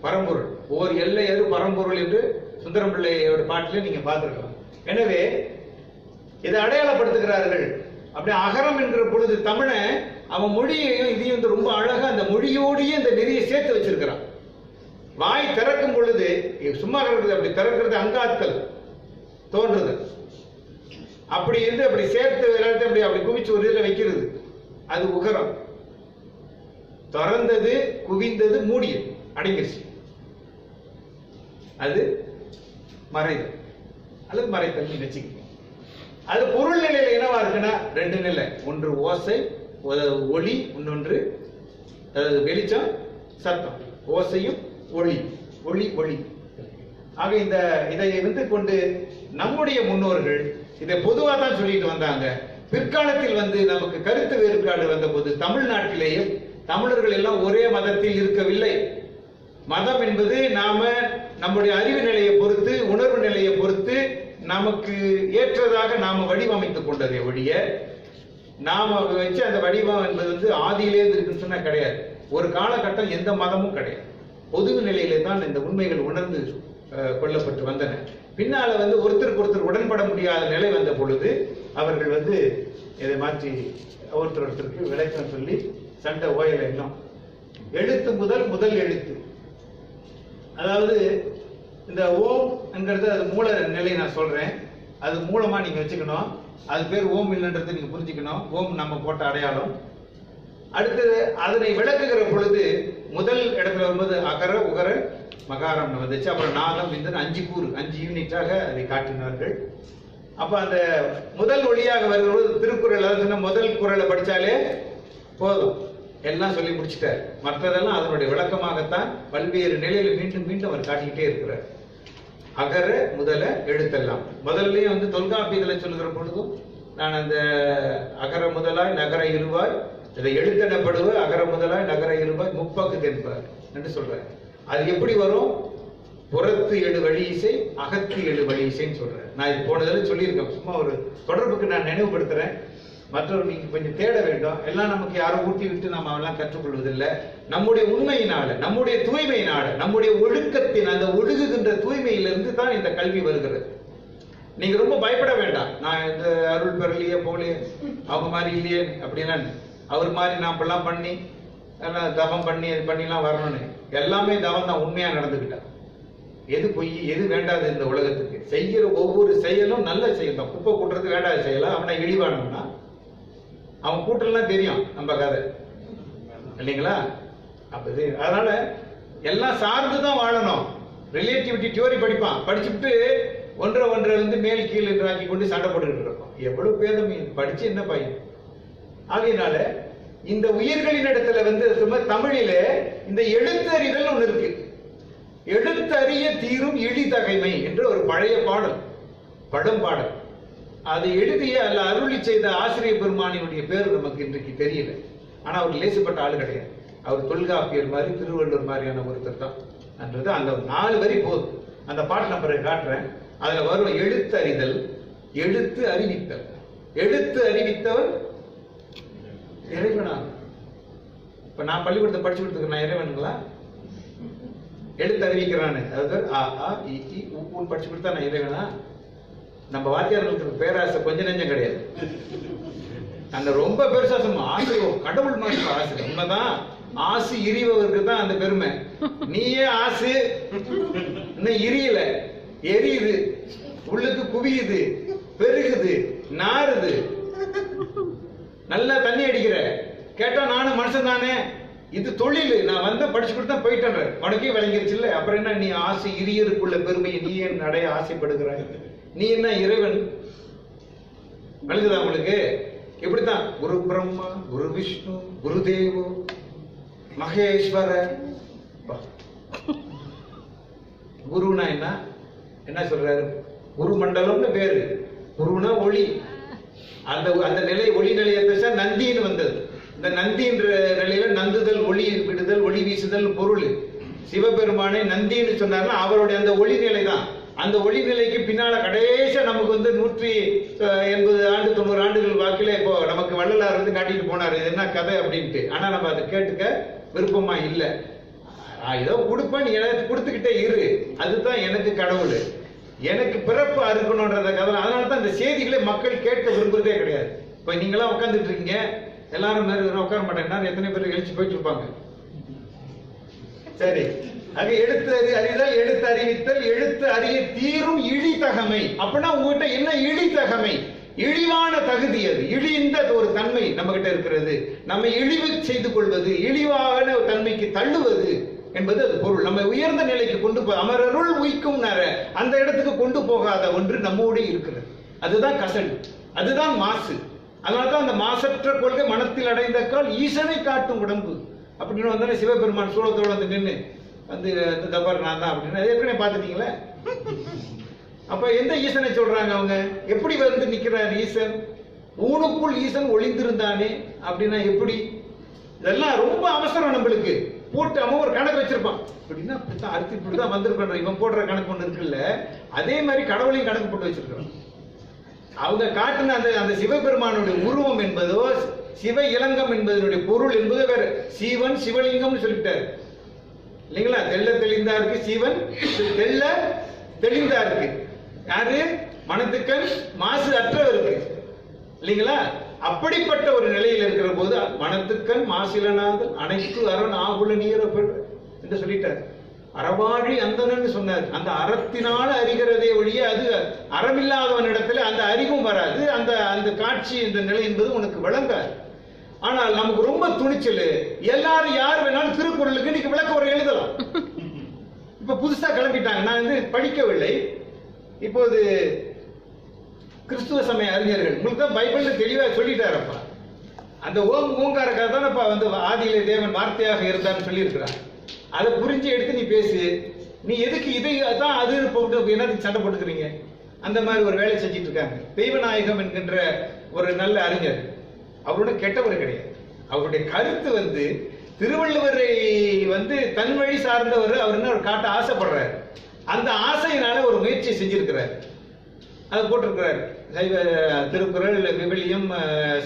பரம்பொருள், ஓர் எல்லை அது பரம்பொருள் என்று சுந்தரம் பிள்ளையோட பாட்டிலே நீங்க பார்த்திருக்கலாம். எனவே இதை அடையாளப்படுத்துகிறார்கள். அப்படி அகரம் என்கிற பொழுது தமிழ அவன் மொழியையும் இதையும் ரொம்ப அழகா அந்த மொழியோடையே இந்த நெறியை சேர்த்து வச்சிருக்கிறான். வாய் திறக்கும் பொழுது சும்மா இருக்கிறது, அப்படி திறக்கிறது அங்காத்தல் தோன்றுதல், அப்படி இருந்து அப்படி சேர்த்து அப்படி அப்படி குவிச்சு ஒரு இதில் வைக்கிறது, அது உகரம். திறந்தது, குவிந்தது, மூடியது, அடங்கிருச்சு, அது மறைதல் அல்லது மறைத்தல் வச்சுக்க. அது பொருள் நிலையில என்னவா இருக்குன்னா 2 நிலை. ஒன்று ஓசை ஒளி, இன்னொன்று வெளிச்சம் சத்தம். ஓசையும் ஒளி, ஒளி ஒளி. ஆக இதை கொண்டு நம்முடைய முன்னோர்கள் இதை பொதுவா தான் சொல்லிட்டு வந்தாங்க. பிற்காலத்தில் நமக்கு கருத்து வேறுபாடு வந்த போது தமிழ்நாட்டிலேயே தமிழர்கள் எல்லாம் ஒரே மதத்தில் இருக்கவில்லை. மதம் என்பது நாம நம்முடைய அறிவு நிலையை பொறுத்து, உணர்வு நிலையை பொறுத்து நமக்கு ஏற்றதாக நாம வடிவமைத்துக் கொண்டதை ஒழிய நாம வச்சு அந்த வடிவம் என்பது ஆதியிலே இருக்குன்னு சொன்னா கிடையாது. ஒரு காலகட்டம் எந்த மதமும் கிடையாது. பொது நிலையிலே தான் இந்த உண்மைகள் உணர்ந்து கொள்ளப்பட்டு வந்தன. பின்னால ஒருத்தருக்கு ஒருத்தர் உடன்பட முடியாத நிலை வந்த பொழுது அவர்கள் இதை மாற்றி ஒருத்தருக்கு விளக்கம் சொல்லி சண்டை ஓயல. இன்னும் எழுத்து முதல் எழுத்து, அதாவது இந்த ஓம் என்கிறது அது மூல நிலை நான் சொல்றேன், அது மூலமா நீங்க வச்சுக்கணும். அது பேர் ஓம் இல்லைன்றது நீங்க புரிஞ்சுக்கணும். ஓம் நம்ம போட்ட அடையாளம். அடுத்தது அதனை விளக்குகிற பொழுது முதல் இடத்துல வரும்போது அகர உகர மகாரம் வந்துச்சு. அப்புறம் நாதம் விந்தன் 5 கூறு 5 யூனிட்டாக அதை காட்டினார்கள். அப்ப அந்த முதல் ஒளியாக வரும்போது திருக்குறள் அதாவது முதல் குறளை படிச்சாலே போதும், எல்லாம் சொல்லி முடிச்சுட்டார். மற்றதெல்லாம் அதனுடைய விளக்கமாகத்தான் பல்வேறு நிலையில மீண்டும் மீண்டும் அவர் காட்டிக்கிட்டே இருக்கிறார். அகர முதல எழுத்தெல்லாம் முதல்லயே தொல்காப்பியத்தில் சொல்லுகிற பொழுதும் நான் அந்த அகர முதலாய் நகர இருவாய் இதை எழுத்தெனப்படுவ அகர முதலாய் நகர இருவாய் முப்பக்கு தென்பார் என்று சொல்றார். அது எப்படி வரும்? புறத்து எழு வழி இசை அகத்து எழு வழி இசைன்னு சொல்றேன். நான் இது போனதில் சொல்லியிருக்கேன். சும்மா ஒரு தொடர்புக்கு நான் நினைவுபடுத்துறேன். மற்றவர் நீங்க கொஞ்சம் தேட வேண்டும். எல்லாம் நமக்கு யாரும் ஊட்டி விட்டு நம்ம எல்லாம் கற்றுக்கொள்வதில்லை. நம்முடைய உண்மையினால, நம்முடைய தூய்மையினால, நம்முடைய ஒழுக்கத்தின் அந்த ஒழுகுகின்ற தூய்மையிலிருந்து தான் இந்த கல்வி வருகிறது. நீங்க ரொம்ப பயப்பட வேண்டாம். நான் இந்த அருள் பெறலையே போலே அவங்க மாதிரி இல்லையே அப்படின்னா, அவர் மாதிரி நான் இப்பெல்லாம் பண்ணி எல்லாம் தவம் பண்ணி இது பண்ணிலாம் வரணும்னு எல்லாமே தவம் தான். உண்மையா நடந்துக்கிட்டா எது பொய் எது வேண்டாது இந்த உலகத்துக்கு செய்கிற ஒவ்வொரு செயலும் நல்ல செயல் தான். குப்பை கூட்டுறது வேண்டாத செயலா? அவனை இழிவானவனா? அவன் கூட்டலாம் தெரியும் நம்ம கதை இல்லைங்களா? அப்படி அதனால எல்லாம் சார்ந்துதான் வாழணும். ரிலேட்டிவிட்டி தியோரி படிப்பான், படிச்சுட்டு ஒன்றை மேல் கீழ் என்று ஆக்கி கொண்டு சண்டை போட்டுக்கிட்டு இருக்கோம். எவ்வளவு பேதமை படிச்சு என்ன பையன்? ஆகையினால இந்த உயிர்களின் இடத்துல தமிழில இந்த எழுத்தறிதல் ஒண்ணு இருக்கு. எழுத்தறிய தீரும் இழிதகைமை என்று ஒரு பழைய பாடல், படம் பாடல். அதை எழுதிய அல்ல அருளி செய்த ஆசிரியர் பெருமானினுடைய பேர் நமக்கு இன்றைக்கு தெரியல. ஆனா அவர் லேசுப்பட்ட ஆளு கிடையாது. அவர் தொல்காப்பியர் மாதிரி திருவள்ளுவர் மாதிரியான ஒருத்தர் தான் என்றது அந்த 4 வரி போதும். அந்த பாட்டு நான் பிறகு காட்டுறேன். அதுல வரும் எழுத்தறிதல், எழுத்து அறிவித்தல். எழுத்து அறிவித்தவர் இறைவனா? இப்ப நான் பள்ளிக்கூடத்தை படிச்சு கொடுத்துருக்கேன், நான் இறைவனுங்களா? எழுத்து அறிவிக்கிறானு, அதாவது ஆ ஆ இ இ உ படிச்சு கொடுத்தா நான் இறைவனா? நம்ம வாத்தியார்களுக்கு பேராசை கொஞ்சம் நெஞ்சம் கிடையாது. அந்த ரொம்ப பெருசா சொல்லுமா ஆசிரியர் கடவுள் மாதிரி ஆசிரியர். உண்மைதான், ஆசு எரிவதற்கு தான் அந்த பெருமை. நீயே ஆசு இன்னும் எரியல, எரியுது, உள்ளுக்கு குவியுது, பெருகுது, நாறுது, நல்லா தண்ணி அடிக்கிற. கேட்டா நானும் மனுஷன் தானே, இது தொழில், நான் படிச்சு கொடுத்தா போயிட்டேன், உனக்கே விளங்கிருச்சு இல்ல. அப்புறம் என்ன நீ ஆசை இரியருக்குள்ள பெருமையை நீ என் அடைய ஆசைப்படுகிறாய்? நீ என்ன இறைவன்? விளங்குதா உங்களுக்கு? இப்படித்தான் குரு பிரம்மா, குரு விஷ்ணு, குரு தேவோ மகேஸ்வர. குருனா என்ன சொல்றாரு? குரு மண்டலம்னு பேரு. குருனா ஒளி. அந்த நிலை ஒளி நிலையை பேச நந்தின்னு வந்தது. இந்த நந்தின்ற நிலையில நந்துதல், ஒளி விடுதல், ஒளி வீசுதல் பொருள். சிவபெருமானை நந்தின்னு சொன்னார்னா அவருடைய அந்த ஒளி நிலை தான். அந்த ஒளி நிலைக்கு பின்னால கடைசியா நமக்கு 180 ஆண்டு 90 ஆண்டுகள் வாக்கில இப்போ நமக்கு வள்ளலார் காட்டிட்டு போனாரு, இது என்ன கதை அப்படின்ட்டு. ஆனா நம்ம அதை கேட்டுக்க விருப்பமா இல்ல. ஏதோ கொடுப்பேன், நீ எனக்கு கொடுத்துக்கிட்டே இரு, அதுதான் எனக்கு கடவுள், எனக்கு பிறப்பு அறுக்கணும்ன்றத கதை. அதனாலதான் இந்த செய்திகளை மக்கள் கேட்க விரும்புறதே கிடையாது. இப்ப நீங்களாம் உட்காந்துட்டு இருக்கீங்க, எல்லாரும் உட்கார மாட்டேன்னா எத்தனை பேர் எழுச்சி போயிட்டு இருப்பாங்க. சரி, ஆக எழுத்து அறிதல், எழுத்து அறிவித்தல், எழுத்து அறிய தீரும் இழிதகமை. அப்படின்னா உங்ககிட்ட என்ன இழிதகமை? இழிவான தகுதி. அது இழிந்த ஒரு தன்மை நம்ம கிட்ட இருக்கிறது. நம்ம இழிவு செய்து கொள்வது, இழிவான தன்மைக்கு தள்ளுவது என்பது அது பொருள். நம்ம உயர்ந்த நிலைக்கு கொண்டு போய் அமரருள் உய்க்கும் அந்த இடத்துக்கு கொண்டு போகாத ஒன்று நம்மோடு இருக்கிறது. அதுதான் கசடு, அதுதான் மாசு. அதனால்தான் அந்த மாசற்ற கொள்கை மனத்தில் அடைந்த கால் ஈசனை காட்டும் உடம்பு அப்படின்னு வந்தானே சிவபெருமான் சூழத்தோடு நின்று தப்பார் நான் தான் அப்படின்னு ஏற்கனவே பார்த்துட்டீங்களே. அப்ப எந்த ஈசனை சொல்றாங்க அவங்க? எப்படி நிக்கிறார் ஈசன்? ஊனுக்குள் ஈசன் ஒளிந்திருந்தானே அப்படின்னா எப்படி? இதெல்லாம் ரொம்ப அவசரம் நம்மளுக்கு. போட்டு அவன் ஒரு கணக்கு வச்சிருப்பான், அப்படின்னா அரிசி இப்படிதான் வந்திருப்பான். இவன் போடுற கணக்கு ஒண்ணு இருக்குல்ல, அதே மாதிரி கடவுளையும் கணக்கு போட்டு வச்சிருக்கான். அவங்க காட்டின அந்த சிவபெருமானுடைய உருவம் என்பதோ சிவ இலங்கம் என்பதனுடைய பொருள் என்பது வேற. சிவன் சிவலிங்கம்னு சொல்லிட்டாரு. இல்லைங்களா? தெள்ள தெளிந்தாருக்கு சீவன் தெள்ள தெளிந்தாருக்கு யாரு? மனத்துக்கண் மாசு அற்றவருக்கு, இல்லைங்களா? அப்படிப்பட்ட ஒரு நிலையில் இருக்கிற போது மனத்துக்கண் மாசிலனாது அனைத்து அரண் ஆகுல நீர என்று சொல்லிட்டார். அறவாழி அந்தனன்னு சொன்னார். அந்த அறத்தினால அறிகிறதே ஒழிய அது அறமில்லாதவனிடத்துல அந்த அறிவும் வராது. அந்த அந்த காட்சி இந்த நிலை என்பது உனக்கு விளங்காது. ஆனால் நமக்கு ரொம்ப துணிச்சல், எல்லாரும் யார் வேணாலும் திருக்குறளுக்கு இன்னைக்கு விளக்க ஒரு எழுதலாம். இப்ப புதுசா கிளம்பிட்டாங்க. நான் வந்து படிக்கவில்லை. இப்போது கிறிஸ்துவ சமய அறிஞர்கள் உங்களுக்கு தான் பைபிள் தெளிவா சொல்லிட்டாரப்பா. அந்த ஓங்கார கதை தானப்பா வந்து ஆதியிலே தேவன் வார்த்தையாக இருந்தான்னு சொல்லி இருக்கிறான். அதை புரிஞ்சு எடுத்து நீ பேசு. நீ எதுக்கு இதை தான் அது போட்டு என்னத்துக்கு சண்டை போட்டுக்கிறீங்க? அந்த மாதிரி ஒரு வேலை செஞ்சிட்டு இருக்காங்க. தெய்வநாயகம் என்கின்ற ஒரு நல்ல அறிஞர், அவரோட கெட்டவர் கிடையாது. அவருடைய கருத்து வந்து திருவள்ளுவரை வந்து தன் வழி சார்ந்தவர் அவர் என்ன காட்ட ஆசைப்படுறாரு. அந்த ஆசையினால ஒரு முயற்சி செஞ்சிருக்கிறார். அதை போட்டிருக்கிறார். சைவ திருக்குறள், விவிலியம்,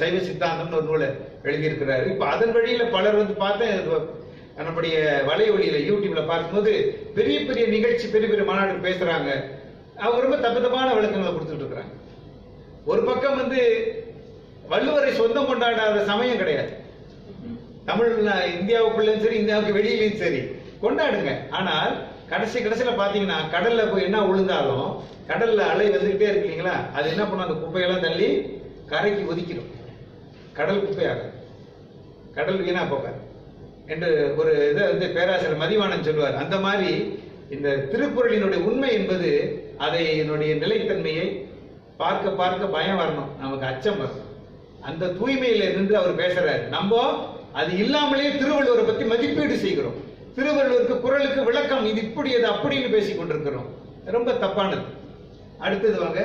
சைவ சித்தாந்தம்னு ஒரு நூலை எழுதியிருக்கிறாரு. இப்போ அதன் வழியில பலர் வந்து பார்த்தேன் நம்முடைய வலையொலியில யூடியூப்ல பார்க்கும்போது பெரிய பெரிய நிகழ்ச்சி, பெரிய பெரிய மாநாடு பேசுறாங்க. அவங்க ரொம்ப தப்புதப்பான விளக்கங்களை கொடுத்துட்டு இருக்கிறாங்க. ஒரு பக்கம் வந்து வள்ளுவரை சொந்தம் கொண்டாடாத சமயம் கிடையாது. தமிழ் இந்தியாவுக்குள்ளயும் சரி, இந்தியாவுக்கு வெளியிலையும் சரி கொண்டாடுங்க. ஆனால் கடைசியில பாத்தீங்கன்னா கடல்ல போய் என்ன விழுந்தாலும் கடல்ல அலை வந்துகிட்டே இருக்கு இல்லைங்களா? அது என்ன பண்ணும்? அந்த குப்பையெல்லாம் தள்ளி கரைக்கு ஒதுக்கிடும். கடல் குப்பையாக, கடல் வீணா போக என்று ஒரு இதை வந்து பேராசிரியர் மதிவாணன் சொல்லுவார். அந்த மாதிரி இந்த திருக்குறளினுடைய உண்மை என்பது அதை என்னுடைய நிலைத்தன்மையை பார்க்க பார்க்க பயம் வரணும், நமக்கு அச்சம் வரணும். அந்த தூய்மையில நின்று அவர் பேசுறாரு. நம்ம அது இல்லாமலே திருவள்ளுவரை பத்தி மதிப்பீடு செய்கிறோம். திருவள்ளுவருக்கு குறளுக்கு விளக்கம் இது இப்படி அது அப்படின்னு பேசிக் கொண்டிருக்கிறோம். ரொம்ப தப்பானது. அடுத்தது வாங்க.